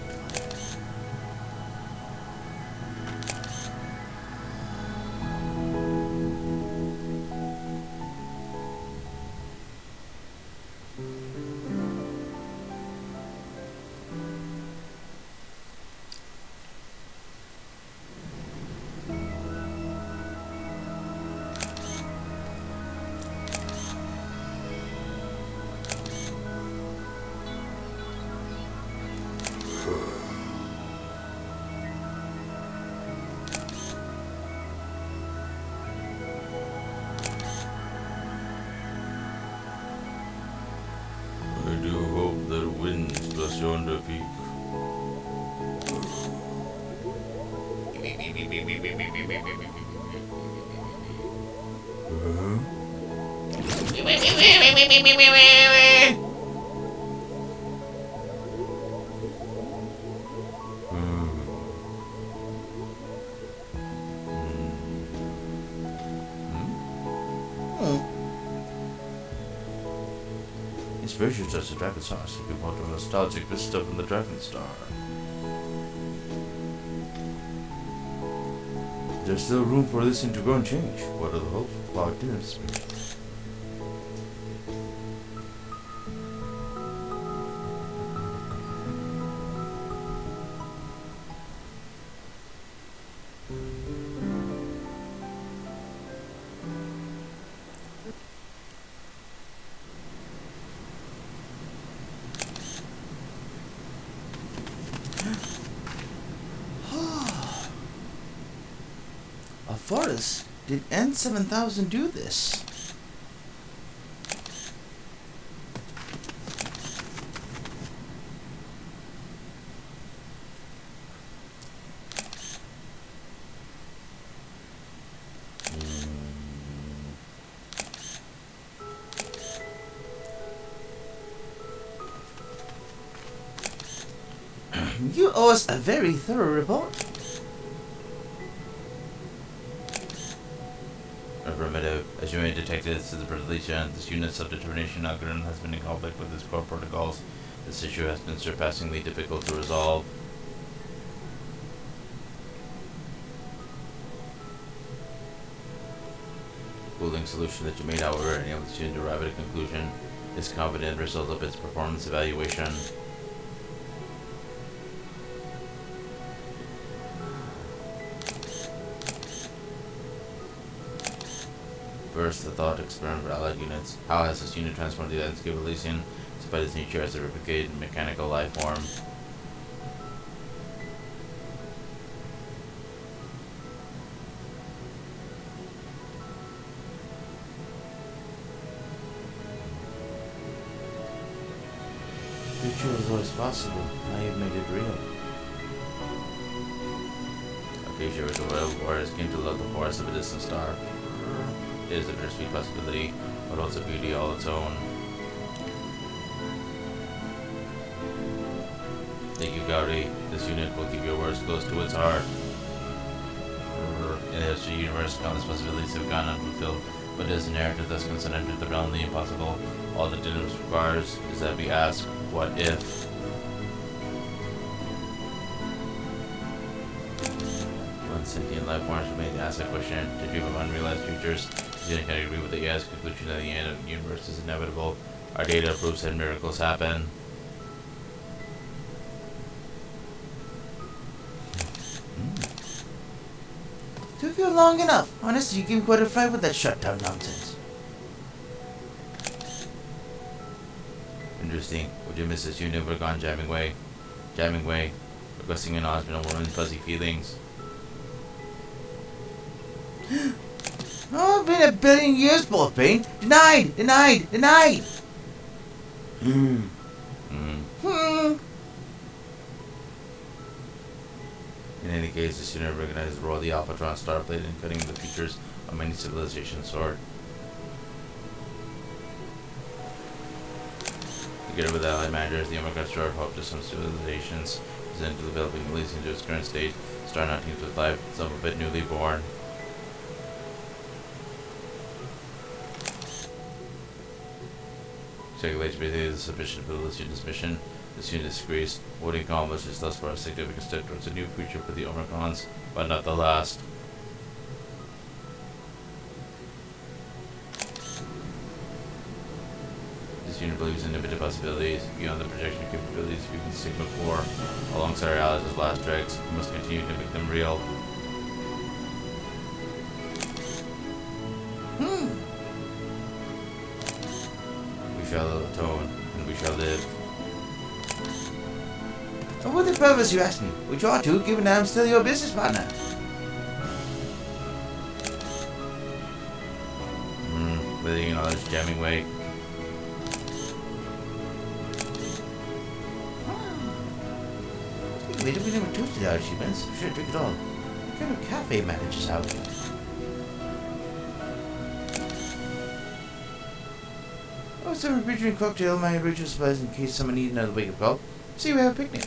I do hope that winds bless yonder peak. Inspiration such a dragon sauce if you want a nostalgic vista from the Dragon Star. There's still room for this thing to grow and change. What are the hopes of our dinner spring? A forest? Did N7000 do this? You owe us a very thorough report. Affirmative. As you may have detected, since the deletion, this unit's self-determination algorithm has been in conflict with its core protocols. This issue has been surpassingly difficult to resolve. Cooling solution that you made, however, enables you to arrive at a conclusion. Is confident result of its performance evaluation. First, the thought experiment for allied units. How has this unit transformed the landscape of Elysian, despite its nature as a replicated mechanical life form? The future was always possible. Now you've made it real. Acacia with the wild warriors came to love the forest of a distant star. It is a bittersweet possibility, but also beauty all its own. Thank you, Kahori. This unit will keep your words close to its heart. In the history of the universe, countless possibilities have gone unfulfilled, but as a narrative thus considered the realm of the impossible, all that it requires is that we ask, what if? One sentient life forms remain to ask that question, to dream of unrealized futures. You can agree with the AI's conclusion that the end of the universe is inevitable. Our data proves that miracles happen. Took you long enough. Honestly, you gave me quite a fright with that shutdown nonsense. Interesting. Would you miss this unit if we're gone jamming way? Requesting an acknowledgement of woman's fuzzy feelings. Oh, it's been a billion years, Ballbane. Denied. In any case, this unit recognizes the role of the Alphatron Starplate in cutting the features of many civilizations' sword. Together with allied managers, the Omega Star hope to some civilizations is in developing Elysian into its current state. Star now teams with life, some of it newly born. Calculate the sufficient for Elysian's mission. This unit disagrees. What it accomplished is thus far a significant step towards a new future for the Omicrons, but not the last. This unit believes in limited possibilities beyond the projection capabilities of even Sigma Core. Alongside our allies as last dregs, we must continue to make them real. We shall atone, and we shall live. For what the purpose, you ask me? Which ought to, given that I'm still your business partner. Whether you acknowledge jamming way. We never toasted our achievements. We should drink it all. What kind of cafe manages out here? Oh, some refrigerating cocktail, my original supplies in case someone needs another wake-up call. See, we have a picnic.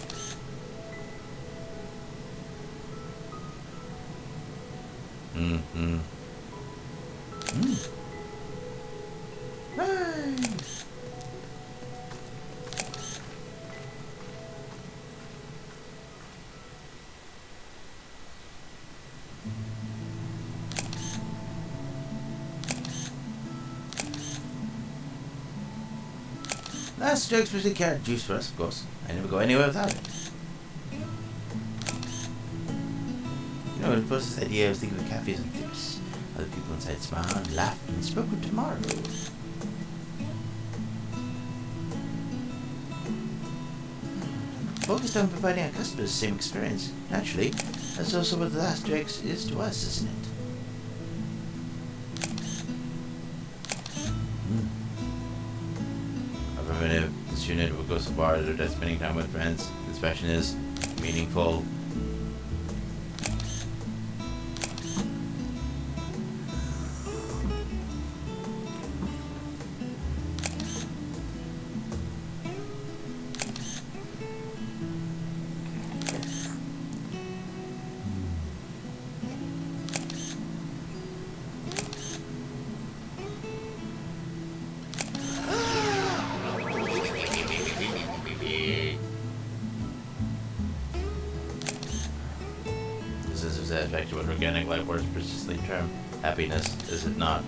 Nice. That's jokes with the carrot juice for us, of course. I never go anywhere without it. You know, it was this idea I was thinking of cafes and tips. Other people inside smiled, laughed, and spoke of tomorrow. Focused on providing our customers the same experience. Naturally, that's also what the last Drex is to us, isn't it? Affirmative. This unit will go so far as they're spending time with friends. This passion is meaningful. This is satisfaction with organic life force persistently term happiness, is it not?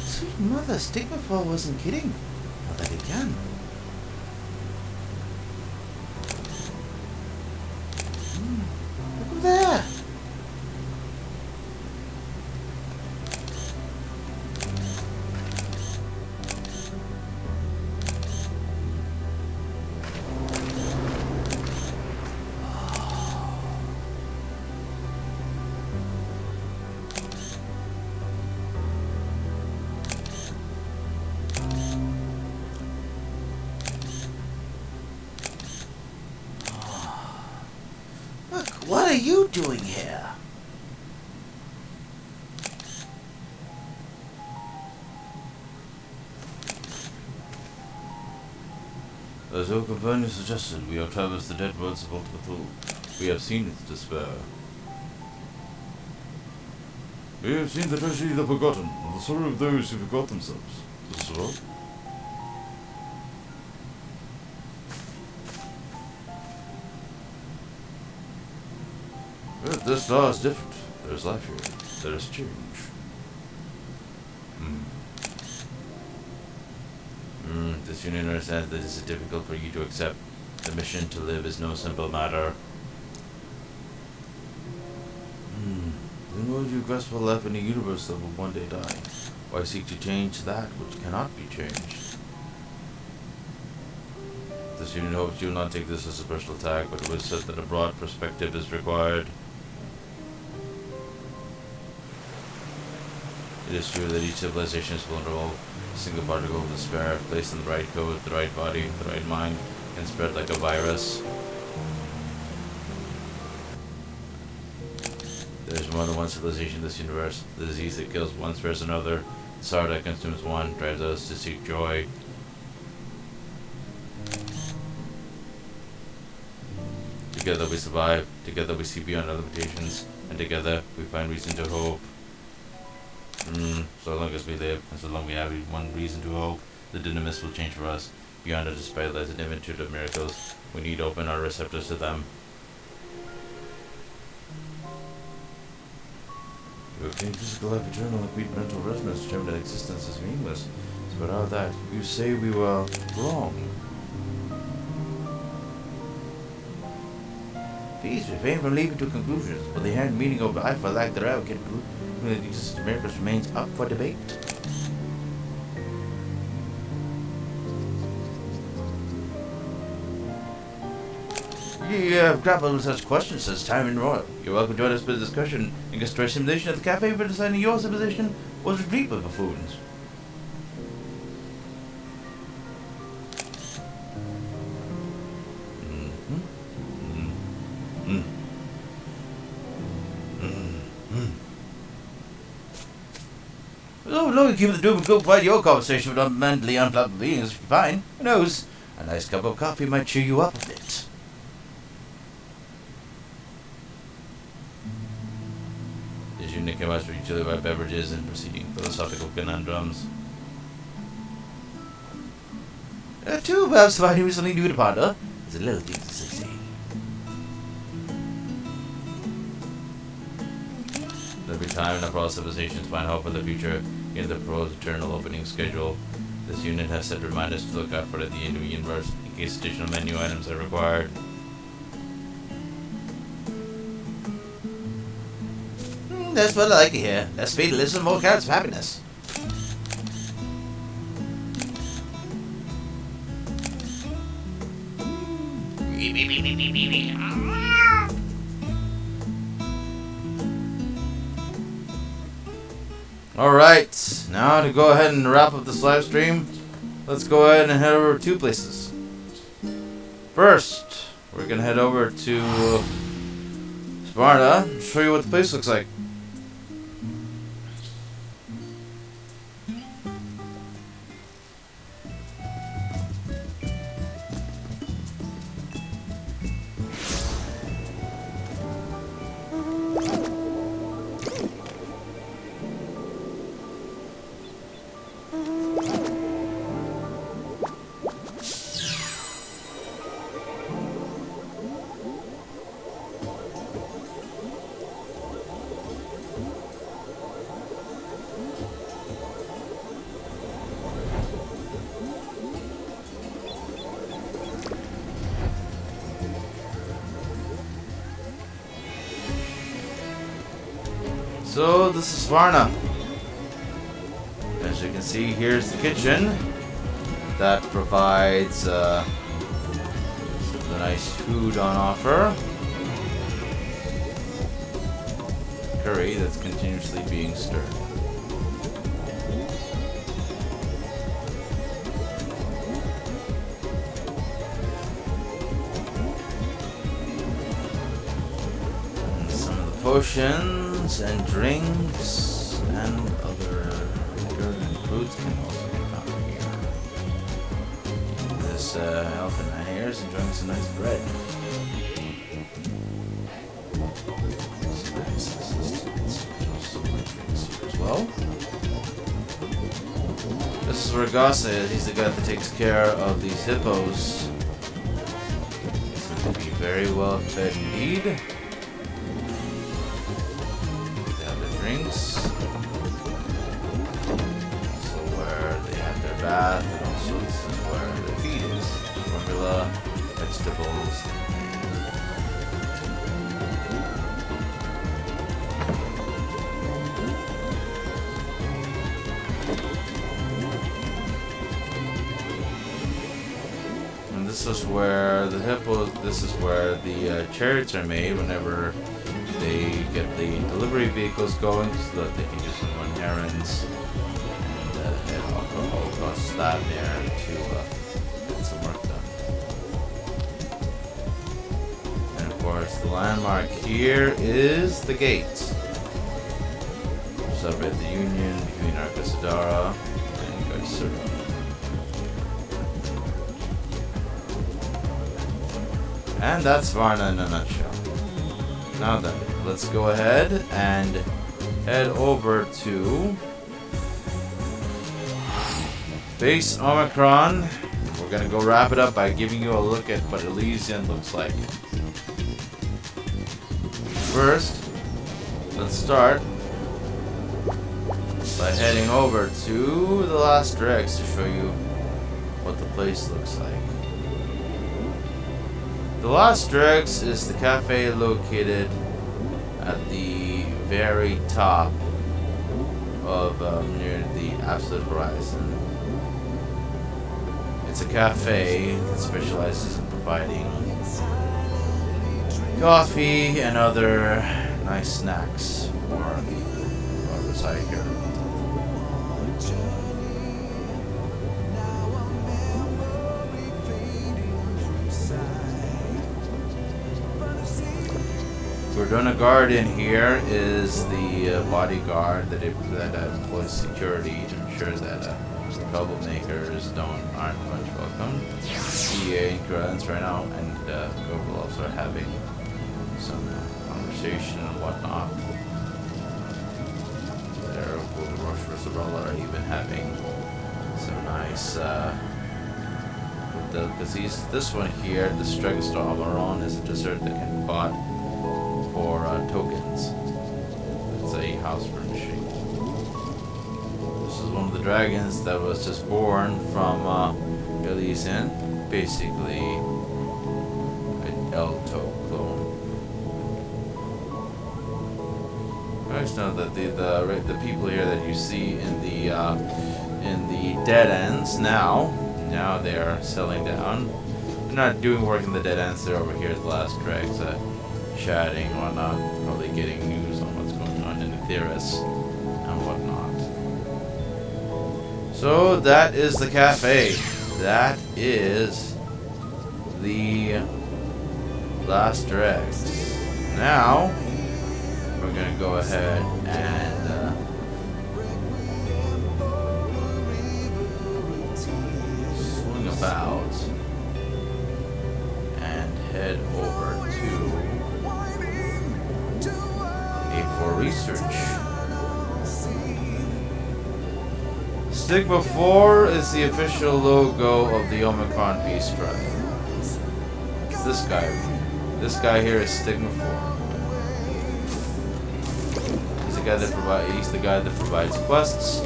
Sweet mother, Stigmafall wasn't kidding. Not that he can. Look there. What are you doing here? As your companion suggested, we have traversed the dead worlds of Ultimate. We have seen its despair. We have seen the tragedy of the forgotten, and the sorrow of those who forgot themselves. This is well. But this star is different. There is life here. There is change. This union understands that it is difficult for you to accept. The mission to live is no simple matter. Then why do you grasp for life in a universe that will one day die? Why seek to change that which cannot be changed? This union hopes you will not take this as a personal attack, but it was said that a broad perspective is required. It is true that each civilization is vulnerable. A single particle of despair, placed in the right code, the right body, the right mind, can spread like a virus. There is more than one civilization in this universe. The disease that kills one spares another. The sorrow that consumes one drives us to seek joy. Together we survive, together we see beyond our limitations, and together we find reason to hope. So long as we live, and so long we have one reason to hope, the dynamis will change for us. Beyond our despair lies an infinitude of miracles. We need to open our receptors to them. You obtain physical life eternal and beat mental resonance, determine that existence is meaningless. So without that, you say we were wrong. Please refrain from leaping to conclusions, but the inherent meaning of life or lack thereof can prove that the existence of miracles remains up for debate. You have grappled with such questions as time and royal. You're welcome to join us for the discussion. In a story simulation at the cafe for deciding your civilization was replete with buffoons. Oh, no, you keep the doom and gloom while your conversation with mentally unpleasant beings should be fine. Who knows? A nice cup of coffee might cheer you up a bit. This unit came out for each other by beverages and proceeding philosophical conundrums. Two perhaps finding something new to ponder. There's a little thing to say. There'll be time enough for all civilizations to find hope for the future in the proposed eternal opening schedule. This unit has set reminders to look out for at the end of the universe in case additional menu items are required. That's what I like to hear. Less fatalism, more carrots of happiness. Alright, now to go ahead and wrap up this live stream, let's go ahead and head over to two places. First, we're going to head over to Sparta and show you what the place looks like. So this is Varna. As you can see, here's the kitchen that provides the nice food on offer. Curry that's continuously being stirred. And some of the potions and drinks and other liquor and foods can also be found here. This elephant man here is enjoying some nice bread. Some drinks here as well. This is where Gasa is. He's the guy that takes care of these hippos. This will be very well fed indeed. Drinks. Also where they have their bath, and also this is where their feed is. Formula, vegetables. And this is where the hippos, this is where the chariots are made whenever they get the delivery vehicles going so that they can use them on errands and head off all across that there to get some work done. And of course the landmark here is the gate. Celebrate the union between Arkasadara and Gaisura. And that's Varna in a nutshell. Now then, let's go ahead and head over to Base Omicron. We're gonna go wrap it up by giving you a look at what Elysian looks like. First, let's start by heading over to the last Dregs to show you what the place looks like. The Lost Dregs is the cafe located at the very top of near the absolute horizon. It's a cafe that specializes in providing coffee and other nice snacks for the reside here. Gordona Guard in here is the bodyguard that employs security to ensure that troublemakers aren't much welcome. The Incurrents right now and Coeurl also are having some conversation and whatnot. There, Rush vs. Umbrella are even having some nice delicacies. This one here, the Stregostomaron, is a dessert that can be bought for tokens. It's a house furnishing. This is one of the dragons that was just born from Elysian, basically an Elto clone. I just know that the people here that you see in the dead ends now they are settling down. not doing work in the dead ends. They're over here at the last dregs, chatting and whatnot, probably getting news on what's going on in the Theris and whatnot. So that is the cafe. That is the last dregs. Now we're gonna go ahead and swing about and head over to A4 Research. Stigma 4 is the official logo of the Omicron Beast Tribe. It's this guy. This guy here is Stigma 4. He's the guy that provides quests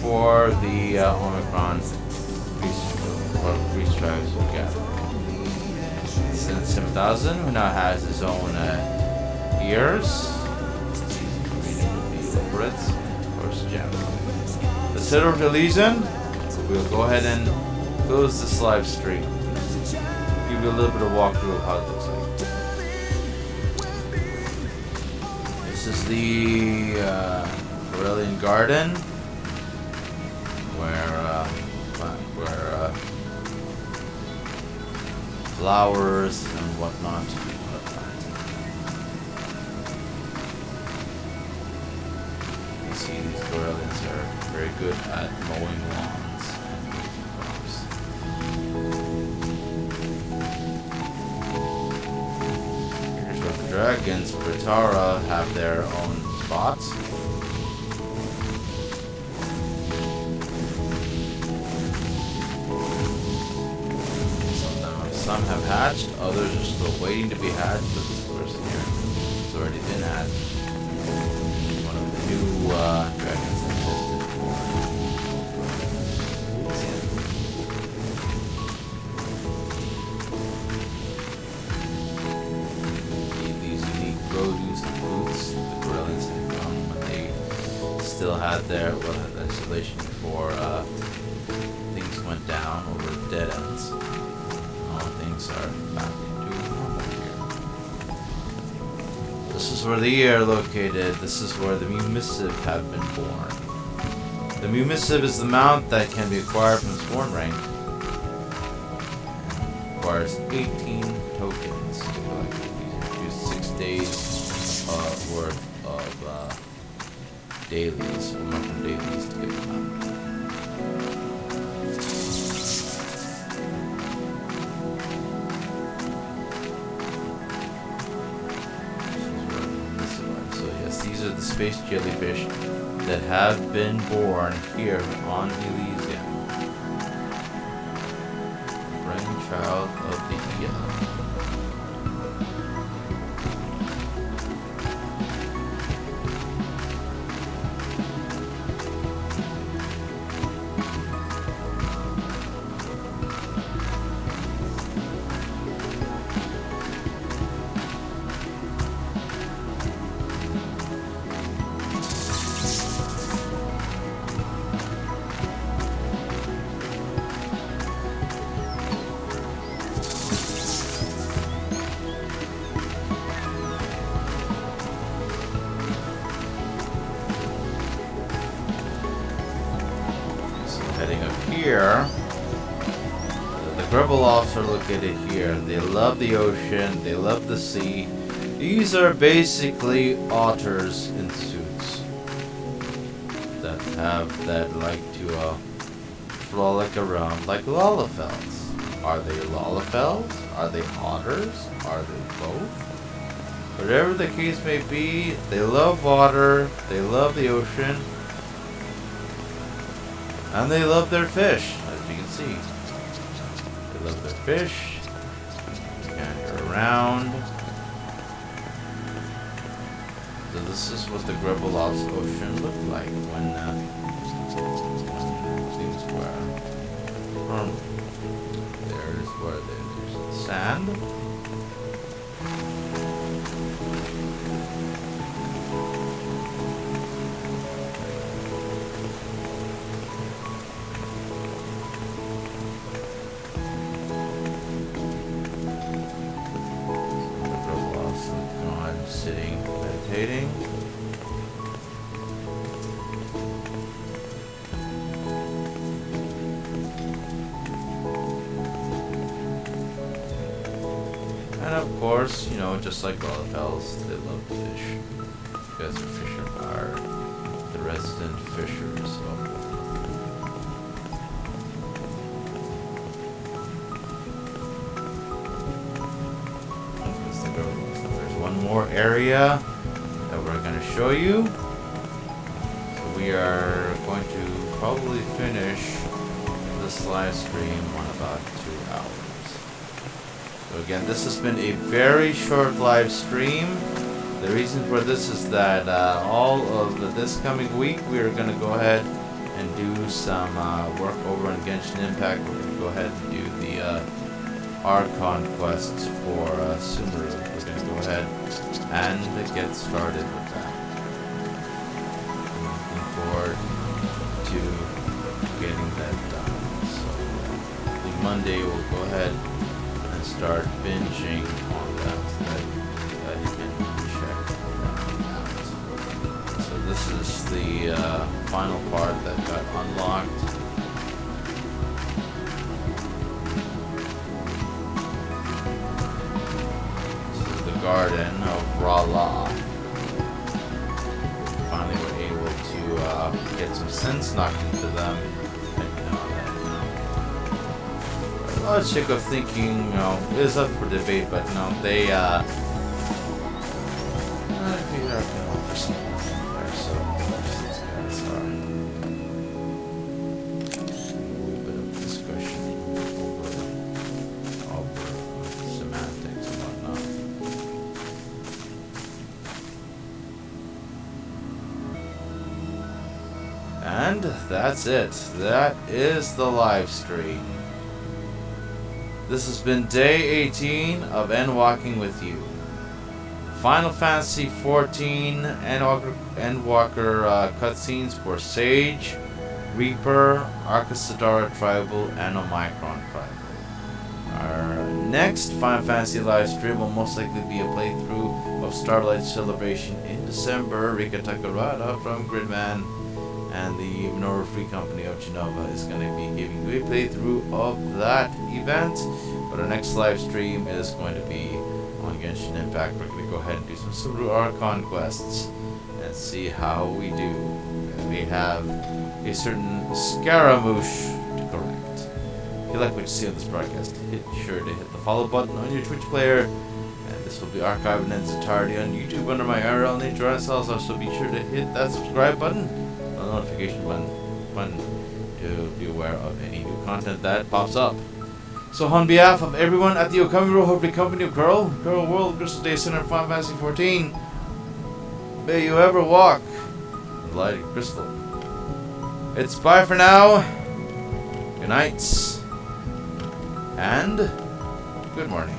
for the Omicron Beast Tribes we gather. Since 7000, who now has his own ears. The Brits, of course, general. Let's head over to Legion. We'll go ahead and close this live stream. Give you a little bit of walkthrough of how it looks like. This is the Coeurlian Garden, where flowers and whatnot. You see, these Coeurlians are very good at mowing lawns and making crops. Here's where the dragons, Britara, have their own spots. Some have hatched, others are still waiting to be hatched, but this person here has already been hatched. One of the new dragons that tested these unique produce and fruits the Coeurlians had come when they still had their isolation before things went down over dead ends. Things are back into normal here. This is where the year are located. This is where the Mumissive have been born. The Mumissive is the mount that can be acquired from Sworn Rank. It requires 18 tokens to collect it. You use 6 days worth of dailies, or mushroom dailies to get them out. The space jellyfish that have been born here on Elysium. Brainchild of the Yellow. Heading up here, the Grubbeloffs are located here. They love the ocean, they love the sea. These are basically otters in suits that like to frolic around like Lalafels. Are they Lalafels? Are they otters? Are they both? Whatever the case may be, they love water, they love the ocean. And they love their fish, as you can see. They love their fish. Wander around. So this is what the Grubbeloff's ocean looked like when things were normal. There's where there's the sand. And of course, you know, just like all of else, they love to fish. Because fisher are the resident fishers of there's one more area that we're going to show you. So we are going to probably finish this live stream on about 2 hours. So again, this has been a very short live stream. The reason for this is that all of this coming week we are going to go ahead and do some work over on Genshin Impact. We're going to go ahead and do the Archon quests for Sumeru. We're going to go ahead and get started with that. I'm looking forward to getting that done. So the Monday we'll go ahead and start binging on that. You can check that out. So this is the final part that got unlocked. Garden of Rala. Finally were able to get some sense knocked into them. And, the logic of thinking, is up for debate, but no, they I figured out for something there, so these guys are a little bit of discussion over semantics and whatnot. And that's it. That is the live stream. This has been day 18 of Endwalking with you. Final Fantasy XIV Endwalker cutscenes for Sage, Reaper, Arcasadara Tribal, and Omicron Tribal. Our next Final Fantasy live stream will most likely be a playthrough of Starlight Celebration in December. Rika Takarada from Gridman and the Minoru Free Company of Genova is going to be giving you a playthrough of that event. But our next live stream is going to be on Genshin Impact. We're going to go ahead and do some Subaru Archon quests and see how we do. And we have a certain Scaramouche to correct. If you like what you see on this broadcast, hit sure to hit the follow button on your Twitch player. And this will be archived in its entirety on YouTube under my URL name, JohnSells. So be sure to hit that subscribe button, the notification button to be aware of any new content that pops up. So on behalf of everyone at the Okami Roho Free Company of Coeurl World Crystal Day Center of Final Fantasy XIV, may you ever walk in the light of crystal. It's bye for now. Good night and good morning.